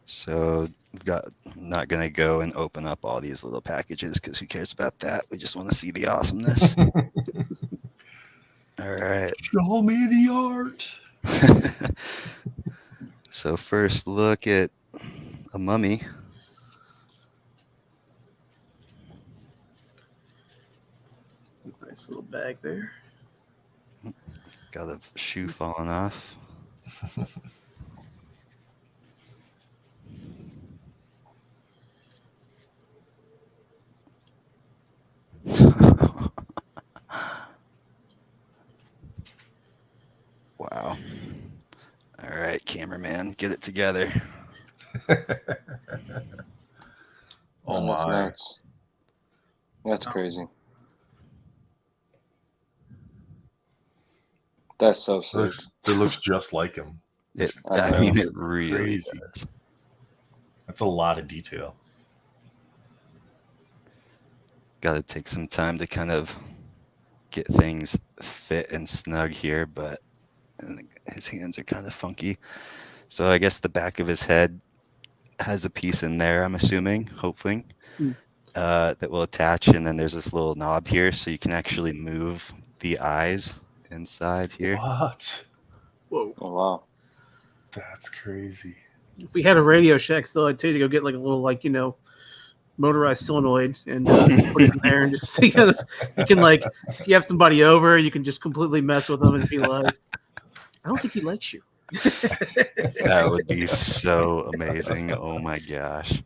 So I'm not going to go and open up all these little packages because who cares about that? We just want to see the awesomeness. All right. Show me the art. So first look at a mummy. Nice little bag there. Got a shoe falling off. Wow. All right, cameraman, get it together. Oh that's my. nuts. That's crazy. That's so sick. It looks just like him. I mean, know. it really Crazy. does. That's a lot of detail. Got to take some time to kind of get things fit and snug here, but his hands are kind of funky. So I guess the back of his head has a piece in there, I'm assuming, hoping, Hmm. that will attach. And then there's this little knob here, so you can actually move the eyes inside here. What? Whoa. Oh wow. That's crazy. If we had a Radio Shack still, I'd tell you to go get like a little, like, you know, motorized solenoid and put it in there and just you can, like, if you have somebody over, you can just completely mess with them and be like, I don't think he likes you. That would be so amazing. Oh my gosh.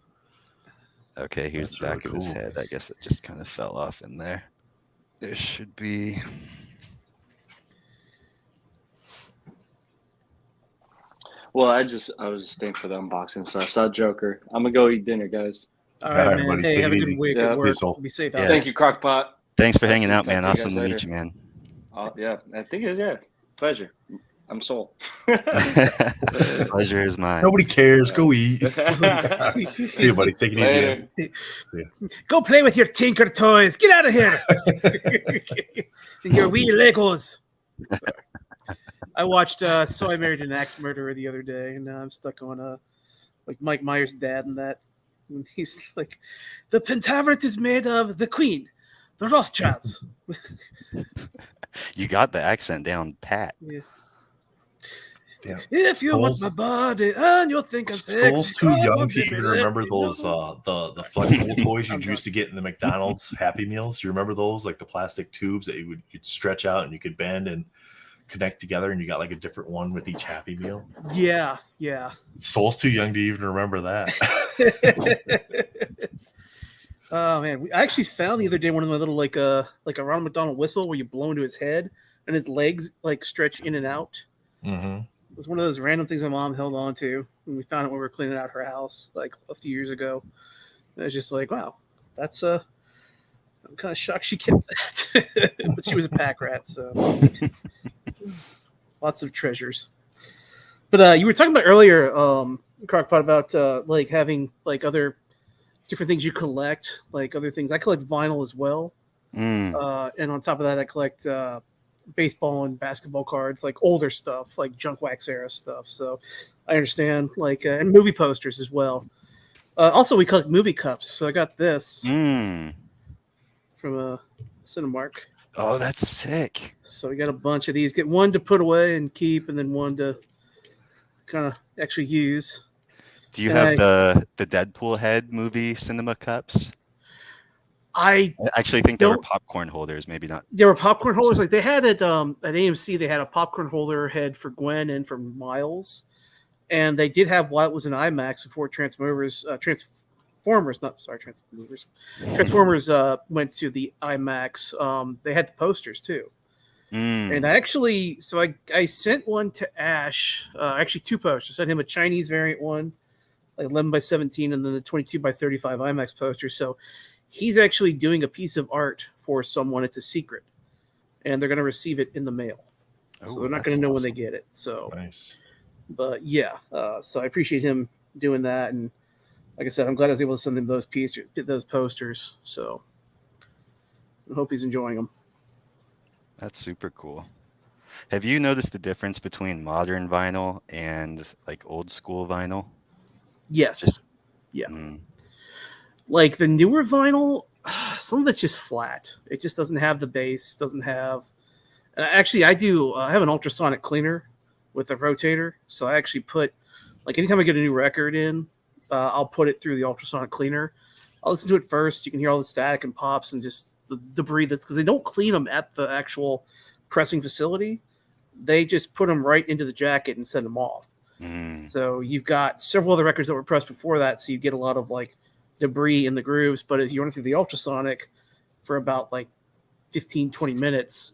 Okay, here's That's the back really of his cool. head. I guess it just kind of fell off in there. There should be. Well, I was staying for the unboxing, so I saw Joker. I'm gonna go eat dinner, guys. All All right, right, man. everybody, Hey, take have it a good easy. week Yeah. at work. Peace out. Be safe Yeah. out Thank you, Crockpot. Thanks for hanging Talk out, man. to you guys Awesome to meet later. you, man. Yeah, I think it is. Pleasure. I'm sold. Pleasure is mine. Nobody cares. Go eat. See you, buddy. Take it Later. easy. Go play with your Tinker toys. Get out of here. And your wee Legos. Sorry. I watched So I Married an Axe Murderer the other day, and now I'm stuck on like Mike Myers' dad and that. And he's like, the Pentaveret is made of the Queen, the Rothschilds. You got the accent down pat. Yeah. Yeah. If you want Skulls- my body and you'll think I'm sexy, Skull's too come young on, to baby, even let remember me those know. the flexible toys I'm you used to get in the McDonald's Happy Meals. You remember those, like the plastic tubes that you'd stretch out and you could bend and connect together, and you got like a different one with each Happy Meal. Yeah. Soul's too young to even remember that. Oh man, I actually found the other day one of my little like a Ronald McDonald whistle where you blow into his head and his legs like stretch in and out. Mm-hmm. It was one of those random things my mom held on to, and we found it when we were cleaning out her house like a few years ago. And it was just like, wow, that's I'm kind of shocked she kept that, but she was a pack rat, so lots of treasures. But you were talking about earlier, Crockpot, about like having like other different things you collect, like other things. I collect vinyl as well, and on top of that, I collect baseball and basketball cards, like older stuff, like junk wax era stuff. So I understand, like, and movie posters as well. Also, we collect movie cups. So I got this from Cinemark. Oh, that's sick. So we got a bunch of these. Get one to put away and keep, and then one to kind of actually use. Do you have the Deadpool head movie cinema cups? I actually think they were don't- popcorn holders, maybe not. There were popcorn holders. Like they had at AMC, they had a popcorn holder head for Gwen and for Miles, and they did have while it was an IMAX before Transformers went to the IMAX. They had the posters too. And I sent one to Ash, actually two posters. I sent him a Chinese variant one, like 11 by 17, and then the 22 by 35 IMAX poster. So he's actually doing a piece of art for someone. It's a secret, and they're going to receive it in the mail. So they're not going to know when they get it. So Nice. But yeah, so I appreciate him doing that, and like I said, I'm glad I was able to send him those posters. So I hope he's enjoying them. That's super cool. Have you noticed the difference between modern vinyl and like old school vinyl? Yes. Like the newer vinyl, some of it's just flat. It just doesn't have the bass, doesn't have. Actually, I have an ultrasonic cleaner with a rotator. So I actually put, like, anytime I get a new record in, I'll put it through the ultrasonic cleaner. I'll listen to it first. You can hear all the static and pops and just the debris because they don't clean them at the actual pressing facility. They just put them right into the jacket and send them off. So you've got several other records that were pressed before that, so you get a lot of like debris in the grooves. But if you run through the ultrasonic for about like 15, 20 minutes,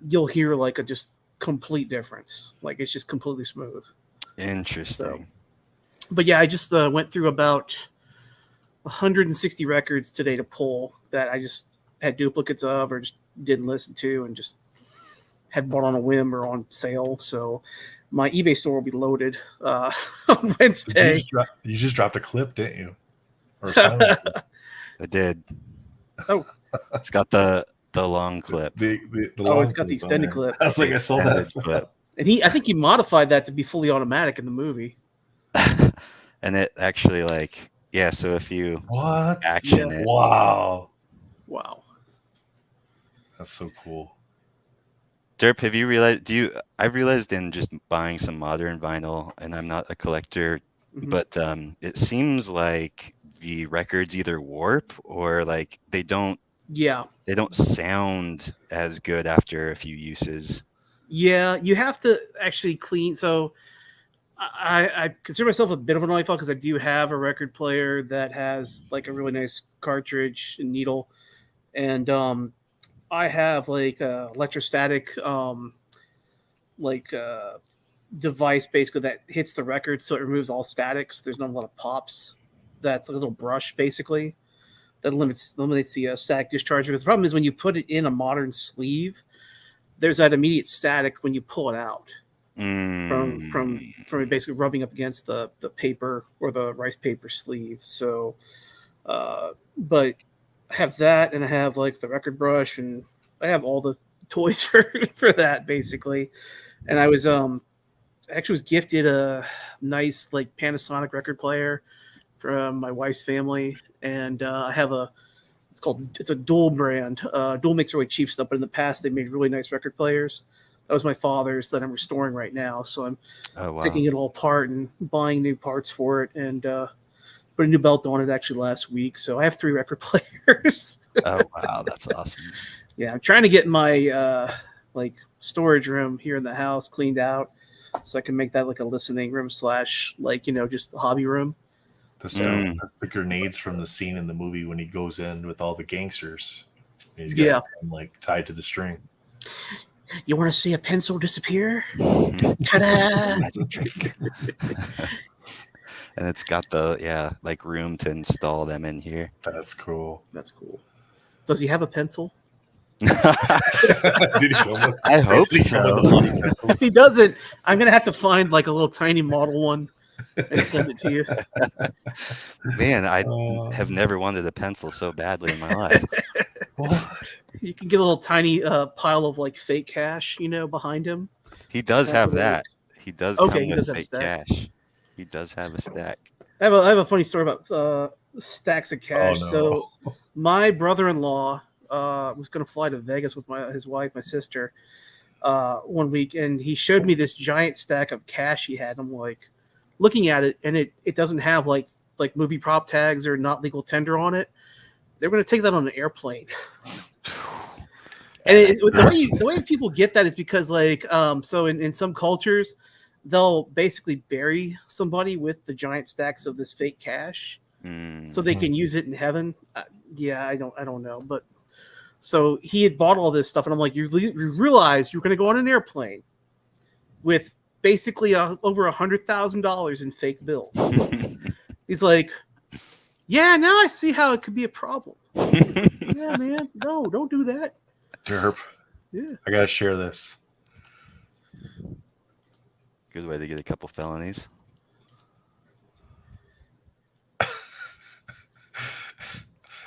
you'll hear like a just complete difference. Like it's just completely smooth. Interesting. But yeah, I just went through about 160 records today to pull that I just had duplicates of or just didn't listen to and just had bought on a whim or on sale. So my eBay store will be loaded on Wednesday. You just dropped a clip, didn't you? Or a sound clip. I did. Oh, It's got the long clip. The oh, it's got the extended clip. I was like, I saw that. Extended clip. And I think he modified that to be fully automatic in the movie. And it actually so if you What? action it, Wow. Wow. That's so cool. Derp, have you realized? I've realized in just buying some modern vinyl, and I'm not a collector, Mhm. but it seems like the records either warp or like they don't sound as good after a few uses. Yeah, you have to actually clean. So I consider myself a bit of an audiophile because I do have a record player that has like a really nice cartridge and needle, and I have like a electrostatic device basically that hits the record so it removes all statics. There's not a lot of pops. That's like a little brush basically that eliminates the static discharge. Because the problem is when you put it in a modern sleeve, there's that immediate static when you pull it out from basically rubbing up against the paper or the rice paper sleeve. So, but I have that, and I have like the record brush, and I have all the toys for that basically. And I was actually was gifted a nice like Panasonic record player from my wife's family, and I have it's a dual brand. Dual makes really cheap stuff, but in the past they made really nice record players. That was my father's that I'm restoring right now, so I'm taking it all apart and buying new parts for it, and put a new belt on it actually last week. So I have 3 record players. Oh wow, that's awesome. Yeah, I'm trying to get my like storage room here in the house cleaned out so I can make that like a listening room / like just a hobby room. That's the grenades from the scene in the movie when he goes in with all the gangsters. He's got them, like tied to the string. You want to see a pencil disappear? Ta-da! And it's got the like room to install them in here. That's cool. That's cool. Does he have a pencil? I hope so. If he doesn't, I'm gonna have to find like a little tiny model one and send it to you. Man, I have never wanted a pencil so badly in my life. What? You can get a little tiny pile of like fake cash, behind him. He does have that. He does come with fake cash. He does have a stack. I have a funny story about stacks of cash. Oh, no. So my brother-in-law was going to fly to Vegas with his wife, my sister, one week, and he showed me this giant stack of cash he had. I'm like looking at it, and it doesn't have like movie prop tags or not legal tender on it. They're going to take that on an airplane. And the way people get that is because so in some cultures they'll basically bury somebody with the giant stacks of this fake cash so they can use it in heaven. I don't know, but so he had bought all this stuff, and I'm like, you realize you're going to go on an airplane with basically over $100,000 in fake bills. He's like, yeah, now I see how it could be a problem. Yeah, man, no, don't do that. Derp. Yeah, I gotta share this. Good way to get a couple felonies.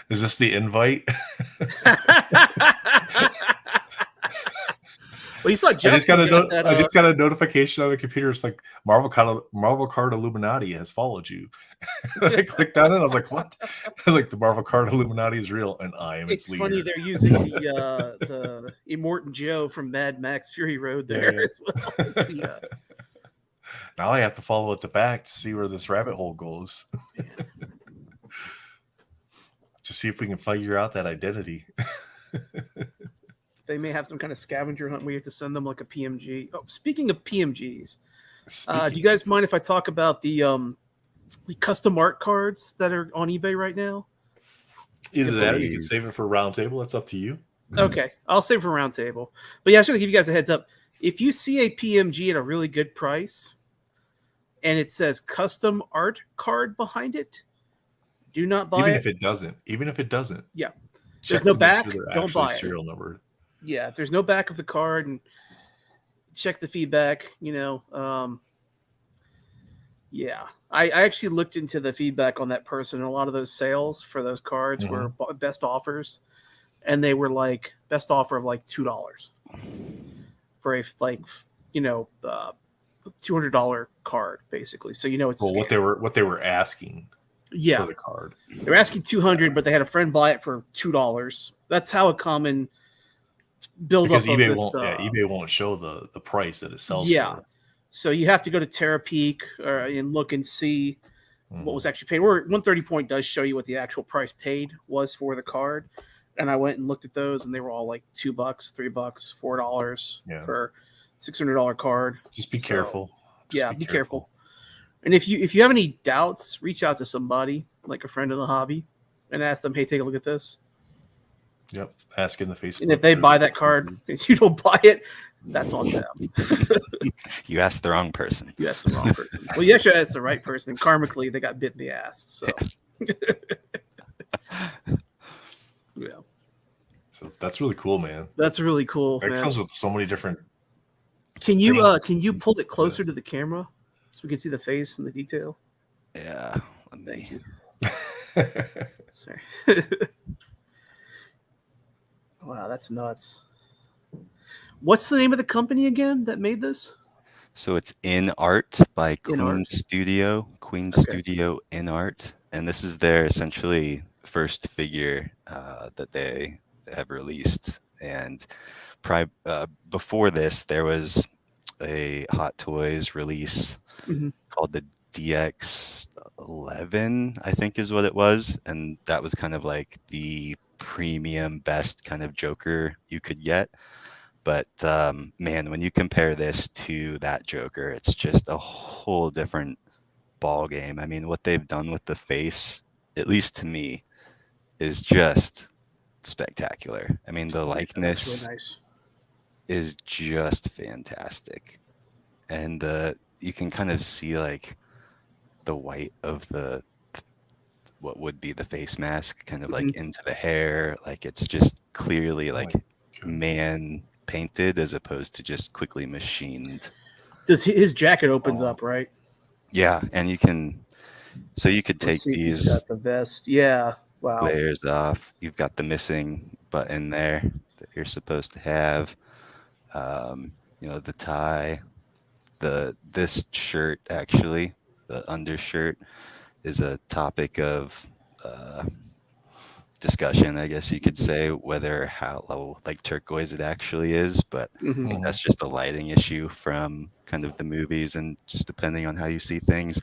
Is this the invite? Well, you saw I just got a notification on the computer. It's like Marvel Card Illuminati has followed you. I clicked on it. I was like, "What?" I was like, "The Marvel Card Illuminati is real, and I am its leader." It's funny they're using the Immortan Joe from Mad Max Fury Road there as well. Now I have to follow it back to see where this rabbit hole goes. To see if we can figure out that identity. They may have some kind of scavenger hunt where you have to send them like a PMG. Oh, speaking of PMGs, do you guys mind if I talk about the custom art cards that are on eBay right now? Either that or you can save it for roundtable. That's up to you. Okay, I'll save it for roundtable. But yeah, I should give you guys a heads up. If you see a PMG at a really good price and it says custom art card behind it, Do not buy Even it. if it doesn't. Yeah. Check There's no to make back, sure they're don't actually buy it. serial numbered. Yeah, if there's no back of the card, and check the feedback. Yeah, I actually looked into the feedback on that person. And a lot of those sales for those cards were best offers, and they were like best offer of like $2 for a $200 card, basically. So it's a Well, scam. what they were asking Yeah, for the card. they were asking $200, but they had a friend buy it for $2. That's how a common build Because up of this. eBay won't show the price that it sells Yeah. for. So you have to go to TerraPeak and look and see what was actually paid. Where 130 Point does show you what the actual price paid was for the card. And I went and looked at those, and they were all like $2, $3, $4 for $600 card. Just be careful. Be careful. And if you have any doubts, reach out to somebody like a friend in the hobby and ask them, hey, take a look at this. Yep. Ask in the Facebook. And if they buy that card and you don't buy it, that's on them. You asked the wrong person. You asked the wrong person. Well, you actually asked the right person. And karmically, they got bit in the ass. So, yeah. So that's really cool, man. That's really cool. It man. comes with so many different. Can you pull it closer to the camera so we can see the face and the detail? Yeah. Let me. Sorry. Wow, that's nuts. What's the name of the company again that made this? So it's In Art by Queen Art. Studio. Queen Studio In Art, and this is their essentially first figure that they have released. And before this, there was a Hot Toys release called the DX11, I think is what it was, and that was kind of like the premium best kind of Joker you could get. But man, when you compare this to that Joker, it's just a whole different ball game. I mean, what they've done with the face, at least to me, is just spectacular. I mean, the likeness really nice. is just fantastic, and you can kind of see like the white of what would be the face mask kind of like into the hair. Like it's just clearly like man painted as opposed to just quickly machined. Does his jacket opens up, right? Yeah, and you could take these got the vest. Yeah. Wow. layers off. You've got the missing button there that you're supposed to have. The tie. This shirt, actually, the undershirt, is a topic of discussion, I guess you could say, whether how low like turquoise it actually is, but that's just a lighting issue from kind of the movies and just depending on how you see things.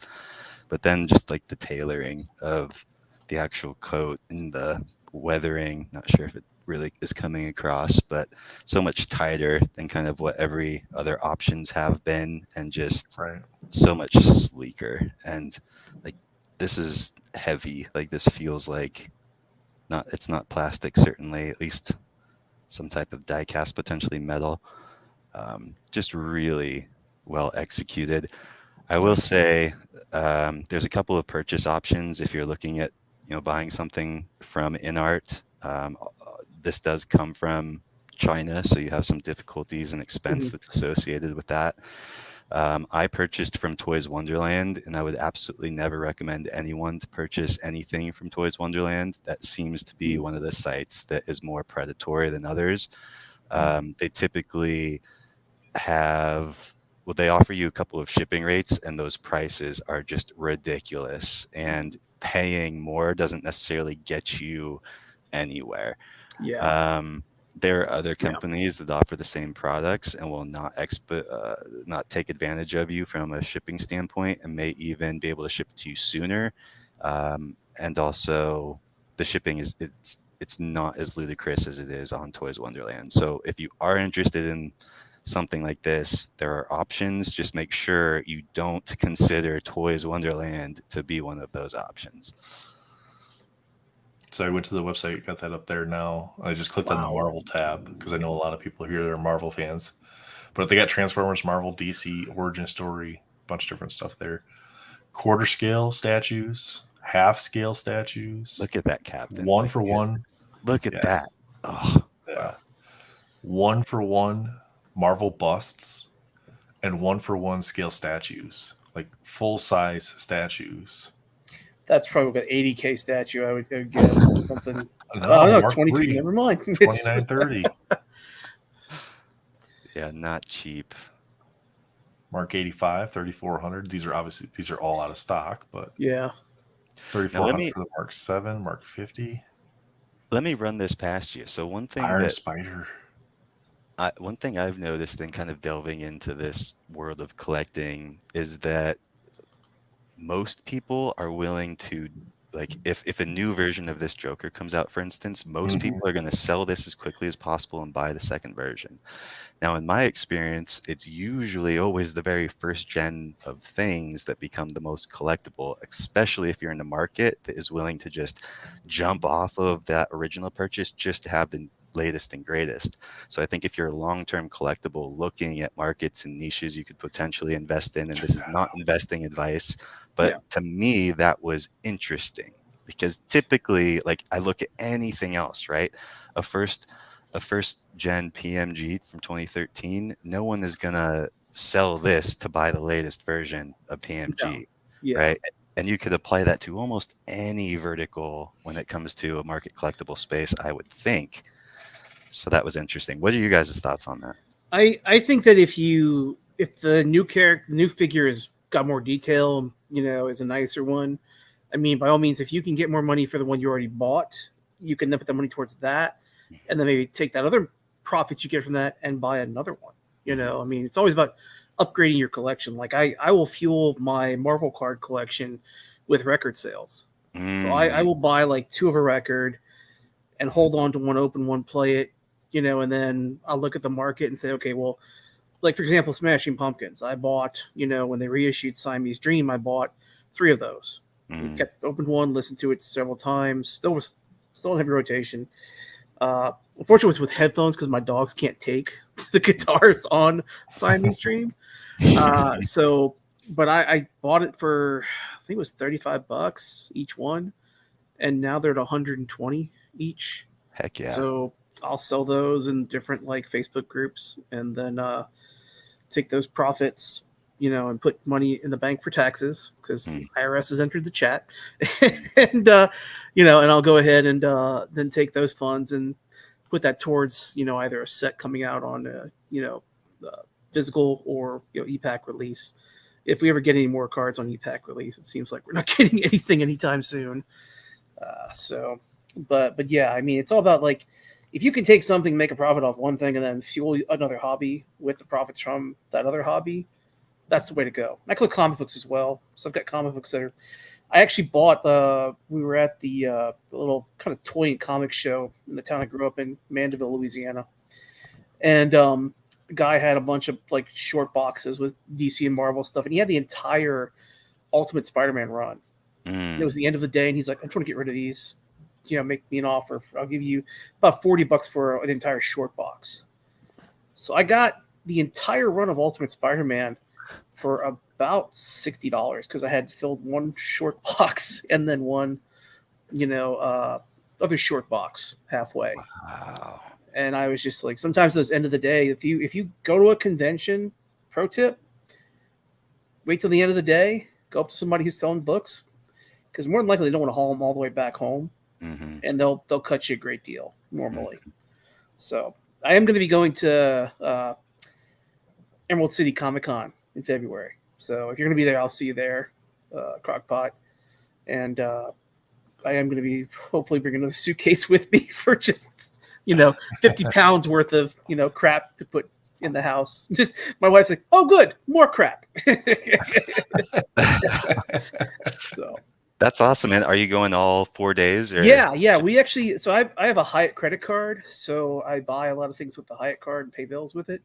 But then just like the tailoring of the actual coat and the weathering, not sure if it really is coming across, but so much tighter than kind of what every other options have been, and just so much sleeker. And like this is heavy. Like this feels like it's not plastic, certainly, at least some type of die cast, potentially metal. Just really well executed. I will say there's a couple of purchase options if you're looking at buying something from InArt. This does come from China, so you have some difficulties and expense that's associated with that. I purchased from Toys Wonderland, and I would absolutely never recommend anyone to purchase anything from Toys Wonderland. That seems to be one of the sites that is more predatory than others. They typically they offer you a couple of shipping rates, and those prices are just ridiculous. And paying more doesn't necessarily get you anywhere. Yeah. There are other companies that offer the same products and will not take advantage of you from a shipping standpoint, and may even be able to ship it to you sooner. And also, the shipping it's not as ludicrous as it is on Toys Wonderland. So if you are interested in something like this, there are options. Just make sure you don't consider Toys Wonderland to be one of those options. So I went to the website, got that up there now. I just clicked on the Marvel tab because I know a lot of people here that are Marvel fans. But they got Transformers, Marvel, DC, Origin Story, a bunch of different stuff there. Quarter scale statues, half scale statues. Look at that, Captain. One Like, for one. Look at Yes. that. Oh, Yeah. 1-for-1 Marvel busts and 1-for-1 scale statues, like full size statues. That's probably an 80K statue, I would guess, or something. No, Mark 23. 3, Never mind. 2930. yeah, not cheap. Mark 85, 3400. These are all out of stock, but Yeah. 3400 for the Mark 7, Mark 50. Let me run this past you. So one thing Iron Spider. one thing I've noticed in kind of delving into this world of collecting is that most people are willing to, like, if a new version of this Joker comes out, for instance, most people are going to sell this as quickly as possible and buy the second version. Now, in my experience, it's usually always the very first gen of things that become the most collectible, especially if you're in a market that is willing to just jump off of that original purchase just to have the latest and greatest. So I think if you're a long-term collectible looking at markets and niches you could potentially invest in, and this is not investing advice, but to me, that was interesting because typically, like, I look at anything else, right? A first gen PMG from 2013, no one is gonna sell this to buy the latest version of PMG, right? And you could apply that to almost any vertical when it comes to a market collectible space, I would think. So that was interesting. What are you guys' thoughts on that? I think that if the new figure has got more detail, is a nicer one. I mean, by all means, if you can get more money for the one you already bought, you can then put the money towards that, and then maybe take that other profits you get from that and buy another one. I mean, it's always about upgrading your collection. Like I will fuel my Marvel card collection with record sales. So I will buy like 2 of a record and hold on to one, open one, play it, and then I'll look at the market and say, okay, well, like for example, Smashing Pumpkins. I bought, when they reissued Siamese Dream, I bought 3 of those. Opened one, listened to it several times. Still in heavy rotation. Unfortunately, it was with headphones because my dogs can't take the guitars on Siamese Dream. But I bought it for, I think it was $35 each one, and now they're at 120 each. Heck yeah! So I'll sell those in different like Facebook groups, and then take those profits, and put money in the bank for taxes because IRS has entered the chat, and and I'll go ahead and then take those funds and put that towards either a set coming out on physical or EPAC release. If we ever get any more cards on EPAC release, it seems like we're not getting anything anytime soon. But yeah, I mean, it's all about like, if you can take something, make a profit off one thing, and then fuel another hobby with the profits from that other hobby, that's the way to go. I collect comic books as well. So I've got comic books that I actually bought, we were at the little kind of toy and comic show in the town I grew up in, Mandeville, Louisiana. And a guy had a bunch of like short boxes with DC and Marvel stuff, and he had the entire Ultimate Spider-Man run. It was the end of the day, and he's like, I'm trying to get rid of these. Make me an offer. I'll give you about $40 for an entire short box. So I got the entire run of Ultimate Spider-Man for about $60 because I had filled one short box and then one, other short box halfway. Wow. And I was just like, sometimes at the end of the day, if you go to a convention, pro tip, wait till the end of the day, go up to somebody who's selling books, because more than likely they don't want to haul them all the way back home. And they'll cut you a great deal normally. So I am going to be going to Emerald City Comic Con in February. So if you're going to be there, I'll see you there, Crockpot. And I am going to be hopefully bringing another suitcase with me for just 50 pounds worth of crap to put in the house. Just my wife's like, oh, good, more crap. So. That's awesome, man. Are you going all 4 days? Or? Yeah. We actually, so I have a Hyatt credit card, so I buy a lot of things with the Hyatt card and pay bills with it,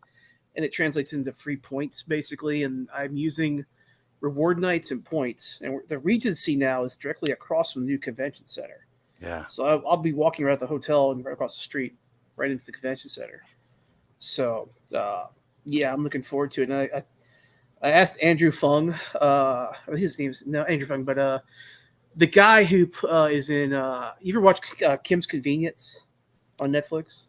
and it translates into free points basically. And I'm using reward nights and points, and the Regency now is directly across from the new convention center. Yeah. So I'll be walking around the hotel and right across the street, right into the convention center. So yeah, I'm looking forward to it. And I asked Andrew Fung, his name's no Andrew Fung, but The guy who is in. You ever watch Kim's Convenience on Netflix?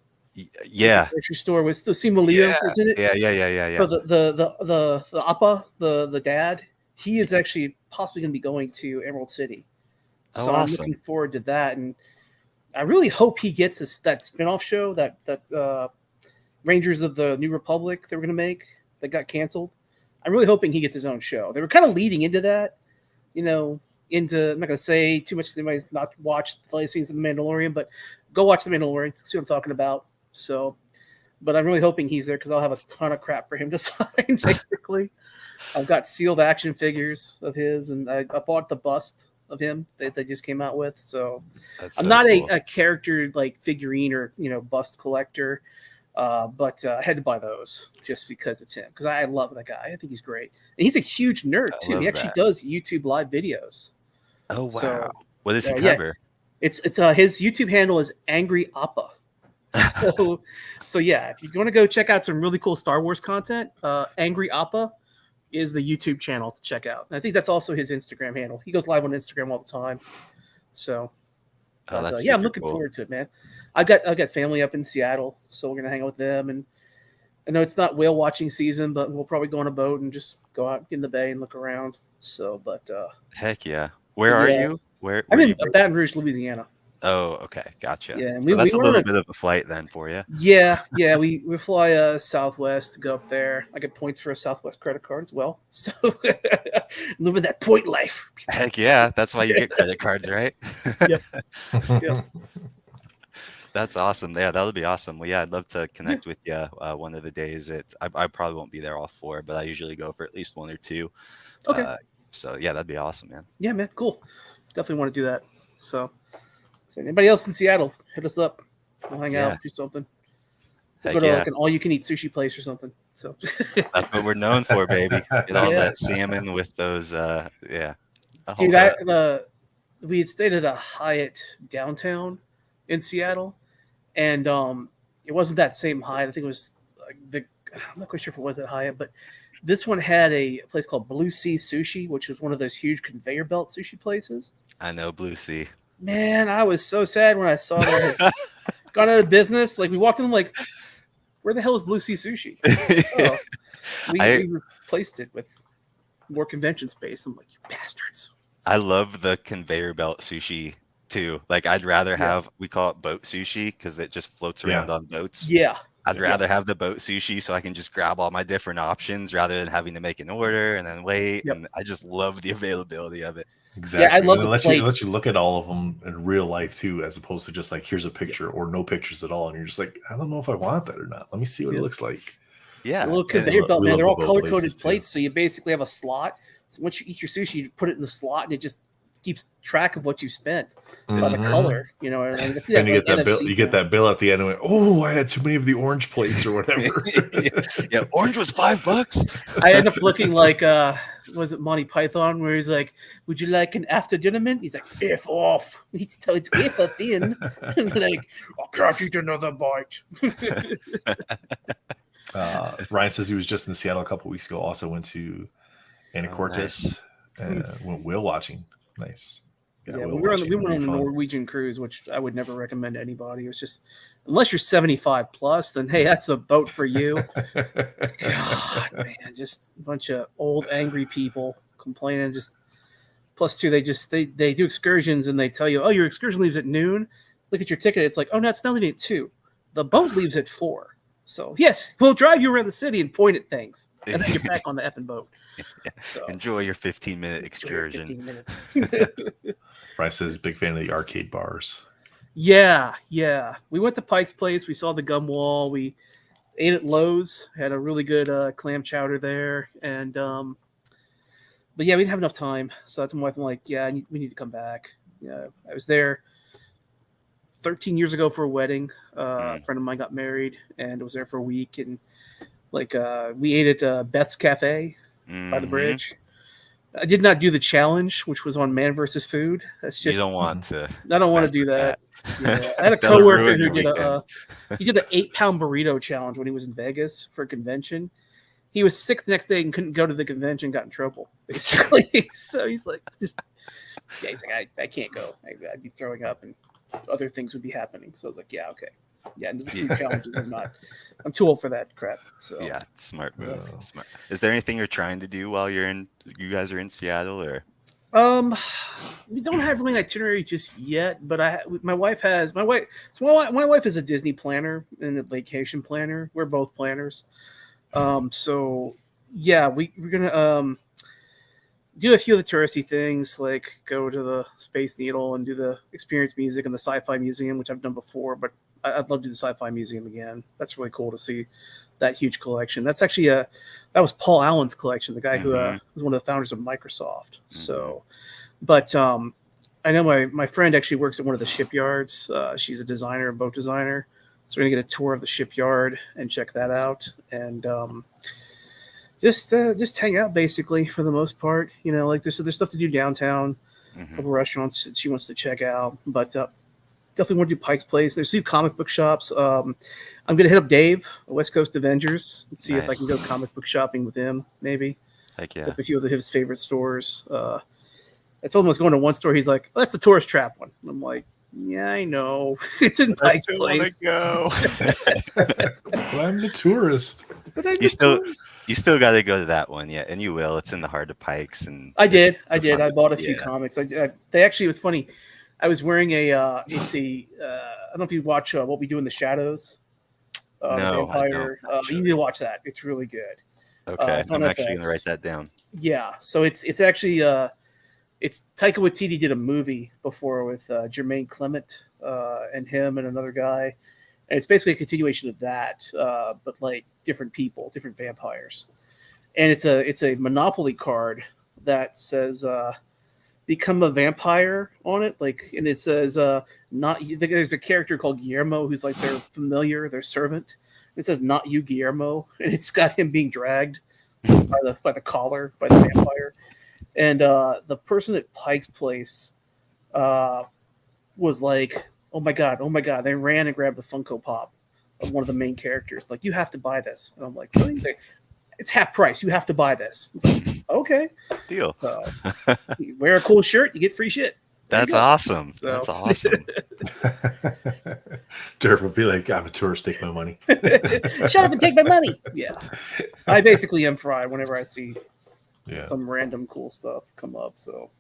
Yeah. Grocery store with the Leo, Yeah. isn't it? Yeah. So the Appa, the dad, he is actually possibly going to be going to Emerald City. So I'm awesome. looking forward to that, and I really hope he gets that spinoff show that Rangers of the New Republic they were going to make that got canceled. I'm really hoping he gets his own show. They were kind of leading into that, into I'm not going to say too much. Anybody's not watched the latest season of The Mandalorian, but go watch The Mandalorian. See what I'm talking about. So, but I'm really hoping he's there because I'll have a ton of crap for him to sign. Basically, I've got sealed action figures of his, and I bought the bust of him that they just came out with. So I'm not cool. a character like figurine or bust collector, but I had to buy those just because it's him. Because I love that guy. I think he's great, and he's a huge nerd too. He actually does YouTube live videos. Oh wow! So, what does he cover? Yeah. It's his YouTube handle is Angry Appa. So yeah, if you want to go check out some really cool Star Wars content, Angry Appa is the YouTube channel to check out. And I think that's also his Instagram handle. He goes live on Instagram all the time. So yeah, I'm looking forward to it, man. I've got family up in Seattle, so we're gonna hang out with them. And I know it's not whale watching season, but we'll probably go on a boat and just go out in the bay and look around. So, but heck yeah, where are you? Where I'm in Baton Rouge, Louisiana. Oh, okay, gotcha. Yeah, so that's a little bit of a flight then for you. Yeah, we fly Southwest to go up there. I get points for a Southwest credit card as well. So living that point life. Heck yeah, that's why you get credit cards, right? Yep. That's awesome. Yeah, that would be awesome. Well, yeah, I'd love to connect with you one of the days. I probably won't be there all 4, but I usually go for at least 1 or 2. Okay. So yeah, that'd be awesome, man. Yeah, man, cool. Definitely want to do that. So anybody else in Seattle, hit us up. We'll hang out, do something. We'll go to like an all-you-can-eat sushi place or something. So that's what we're known for, baby. Get all that salmon with those. Dude, we had stayed at a Hyatt downtown in Seattle, and it wasn't that same Hyatt. I think it was I'm not quite sure if it was that Hyatt, but this one had a place called Blue Sea Sushi, which was one of those huge conveyor belt sushi places. I know Blue Sea. Man, I was so sad when I saw that it had gone out of business. Like we walked in, like, where the hell is Blue Sea Sushi? We replaced it with more convention space. I'm like, you bastards. I love the conveyor belt sushi too. Like I'd rather have, we call it boat sushi because it just floats around on boats. Yeah. I'd rather have the boat sushi so I can just grab all my different options rather than having to make an order and then wait. And I just love the availability of it. Exactly. Yeah, I love it lets you look at all of them in real life too, as opposed to just like here's a picture or no pictures at all, and you're just like, I don't know if I want that or not. Let me see what it looks like. Yeah, a little conveyor belt, man. They're all color coded plates, so you basically have a slot. So once you eat your sushi, you put it in the slot, and it just keeps track of what you spent by the color. And you get that bill. You get that bill at the end, and oh, I had too many of the orange plates or whatever. yeah, orange was $5. I end up looking like was it Monty Python, where he's like, would you like an after dinner mint? He's like, F off. It's wafer thin. Like, I can't eat another bite. Ryan says he was just in Seattle a couple weeks ago. Also went to Anacortes and went whale watching. Nice. We went on a Norwegian cruise, which I would never recommend to anybody. It was just, unless you're 75 plus, then hey, that's the boat for you. God, man, just a bunch of old angry people complaining. Just plus two, they do excursions and they tell you, oh, your excursion leaves at noon. Look at your ticket. It's like, oh no, it's not leaving at 2. The boat leaves at 4. So yes, we'll drive you around the city and point at things, and then you're back on the effing boat. So, enjoy your 15-minute excursion. 15 minutes. Bryce says big fan of the arcade bars. Yeah. We went to Pike's Place. We saw the gum wall. We ate at Lowe's. Had a really good clam chowder there, and but yeah, we didn't have enough time. So that's my wife. I'm like, yeah, we need to come back. Yeah, I was there 13 years ago for a wedding. A friend of mine got married, and was there for a week. And like we ate at Beth's Cafe by the bridge. I did not do the challenge, which was on Man versus Food. That's just you don't want to. I don't want to do that. Yeah. I had a coworker who did an 8-pound burrito challenge when he was in Vegas for a convention. He was sick the next day and couldn't go to the convention. Got in trouble basically. So he's like, just Yeah, he's like, I can't go. I'd be throwing up and other things would be happening. So I was like, yeah, okay. Yeah, and the food challenges I'm too old for that crap. So Yeah, smart move. Oh. Smart. Is there anything you're trying to do while you guys are in Seattle, or? We don't have really an itinerary just yet, but my wife is a Disney planner and a vacation planner. We're both planners. So yeah, we're gonna do a few of the touristy things, like go to the Space Needle and do the Experience Music and the Sci-Fi Museum, which I've done before, but I'd love to do the Sci-Fi Museum again. That's really cool to see that huge collection. That's actually that was Paul Allen's collection, the guy who was one of the founders of Microsoft. So, but I know my friend actually works at one of the shipyards. She's a designer, a boat designer. So we're gonna get a tour of the shipyard and check that out, and just hang out basically for the most part. You know, like there's stuff to do downtown, couple restaurants that she wants to check out, but definitely want to do Pike's Place. There's two comic book shops. I'm gonna hit up Dave, West Coast Avengers, and see if I can go comic book shopping with him. Maybe. Heck yeah. A few of his favorite stores. I told him I was going to one store. He's like, oh, "That's the tourist trap one." And I'm like, "Yeah, I know. It's in Pike's Place." Go. But I'm the tourist. You still got to go to that one, yeah, and you will. It's in the heart of Pikes, and I did. I bought a few comics. They actually, it was funny. I was wearing I don't know if you watch What We Do in the Shadows. No, Vampire. You need to watch that. It's really good. Okay, it's on I'm FX. actually gonna write that down. Yeah, so it's actually it's Taika Waititi did a movie before with Jermaine Clement and him and another guy, and it's basically a continuation of that, but like different people, different vampires, and it's a Monopoly card that says "Become a Vampire" on it, like, and it says not. There's a character called Guillermo who's like their familiar, their servant. It says "Not you, Guillermo," and it's got him being dragged by the collar by the vampire. And the person at Pike's Place was like, oh my God. They ran and grabbed the Funko Pop of one of the main characters. Like, you have to buy this. And I'm like, really? It's half price. You have to buy this. It's like, okay. Deal. So, you wear a cool shirt, you get free shit. That's awesome. So. That's awesome. Derp would be like, I'm a tourist, take my money. Shut up and take my money. Yeah. I basically am fried whenever I see some random cool stuff come up. So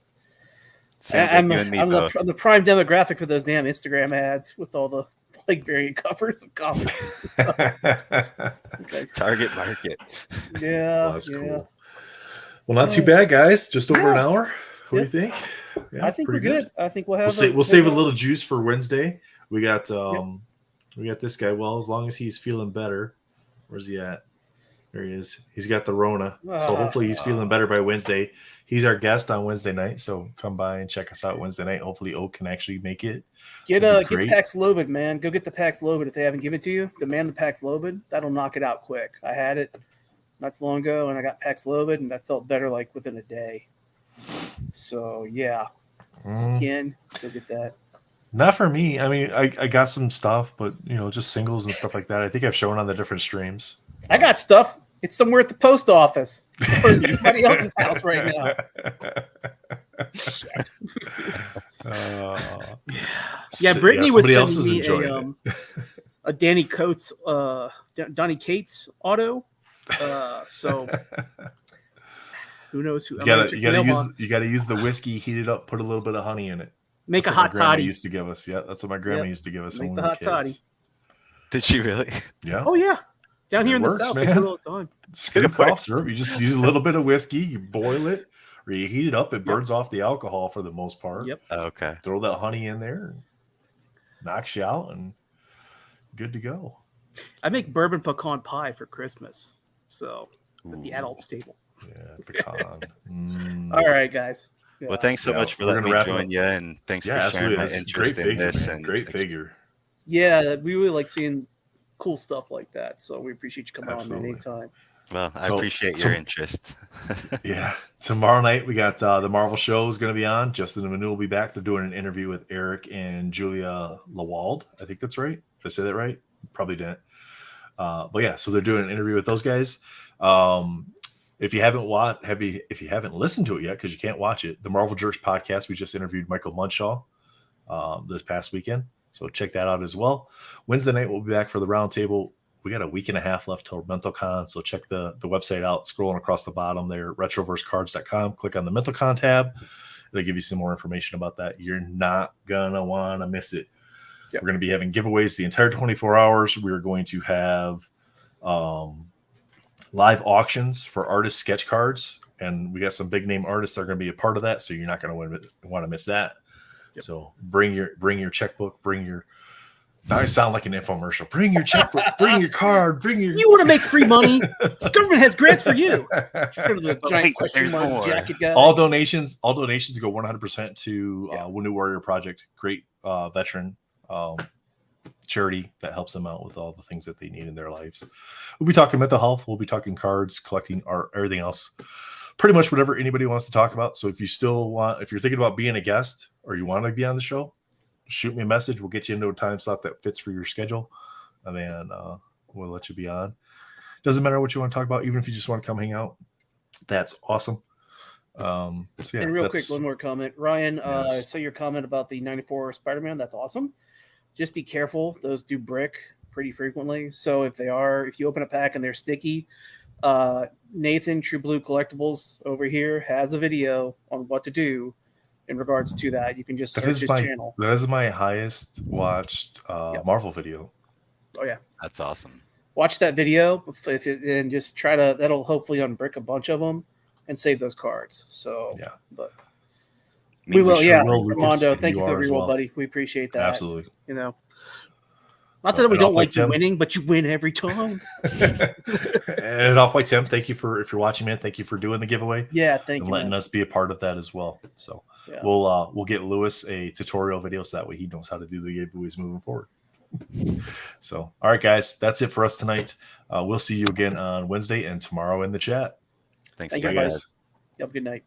I'm the prime demographic for those damn Instagram ads with all the like variant covers of comics. Okay. Target market. Yeah. Well, that's cool. Well, not too bad, guys. Just over an hour. What do you think? Yeah, I think we're good. I think we'll have. We'll save a little juice for Wednesday. We got this guy. Well, as long as he's feeling better. Where's he at? There he is. He's got the Rona. So hopefully he's feeling better by Wednesday. He's our guest on Wednesday night. So come by and check us out Wednesday night. Hopefully Oak can actually make it. Get Paxlovid, man. Go get the Paxlovid if they haven't given it to you. Demand the Paxlovid. That'll knock it out quick. I had it not too long ago, and I got Paxlovid, and I felt better like within a day. So yeah, again, go get that. Not for me. I mean, I got some stuff, but just singles and stuff like that. I think I've shown on the different streams. I got stuff. It's somewhere at the post office or somebody else's house right now. Yeah, Brittany was sending me a Danny Cates auto. So who knows who? You gotta use the whiskey, heat it up, put a little bit of honey in it. Make a hot toddy. Used to give us. Yeah, that's what my grandma used to give us. Make the hot toddy. Did she really? Yeah. Oh yeah. Down here in the South, they do it all the time. It's good cough syrup. You just use a little bit of whiskey, you boil it, or you heat it up. It burns off the alcohol for the most part. Yep. Okay. Throw that honey in there, knocks you out, and good to go. I make bourbon pecan pie for Christmas, so at the adults table. Yeah, pecan. All right, guys. Yeah. Well, thanks so much for letting me join you, and thanks for sharing my interest in this. And great figure. Yeah, we really like seeing cool stuff like that, so we appreciate you coming on anytime. Well, I appreciate your interest. Yeah, tomorrow night we got the Marvel show is going to be on. Justin and Manu will be back. They're doing an interview with Eric and Julia Lawald. I think that's right. Did I say that right? Probably didn't. But yeah, so they're doing an interview with those guys. if you haven't if you haven't listened to it yet, because you can't watch it, the Marvel Jerks podcast, we just interviewed Michael Munshaw this past weekend. So check that out as well. Wednesday night, we'll be back for the roundtable. We got a week and a half left till MentalCon, so check the website out. Scrolling across the bottom there, retroversecards.com. Click on the MentalCon tab. It'll give you some more information about that. You're not gonna want to miss it. Yep. We're going to be having giveaways the entire 24 hours. We're going to have live auctions for artist sketch cards, and we got some big name artists that are going to be a part of that, so you're not going to want to miss that. Yep. So bring your checkbook, now I sound like an infomercial. Bring your checkbook, bring your card, You want to make free money? The government has grants for you. The giant question mark jacket guy. All donations go 100% to New Warrior Project. Great veteran charity that helps them out with all the things that they need in their lives. We'll be talking mental health. We'll be talking cards, collecting art, everything else. Pretty much whatever anybody wants to talk about. So if you're thinking about being a guest or you want to be on the show, shoot me a message. We'll get you into a time slot that fits for your schedule, and then we'll let you be on. Doesn't matter what you want to talk about, even if you just want to come hang out. That's awesome. And real quick, one more comment. Ryan, I saw your comment about the 94 Spider-Man. That's awesome. Just be careful. Those do brick pretty frequently. So if you open a pack and they're sticky, Nathan True Blue Collectibles over here has a video on what to do in regards to that. You can just search his channel. That is my highest watched Marvel video. Oh yeah, that's awesome. Watch that video and just try to. That'll hopefully unbrick a bunch of them and save those cards. So yeah, but we will. Armando, thank you for the reroll, buddy. We appreciate that. Absolutely. Not that we don't like you winning, but you win every time. And Off White Tim, thank you if you're watching, man. Thank you for doing the giveaway. Yeah, thank you. Letting us be a part of that as well. So we'll get Lewis a tutorial video so that way he knows how to do the giveaways moving forward. So, all right, guys, that's it for us tonight. We'll see you again on Wednesday and tomorrow in the chat. Thanks, guys. Have a good night.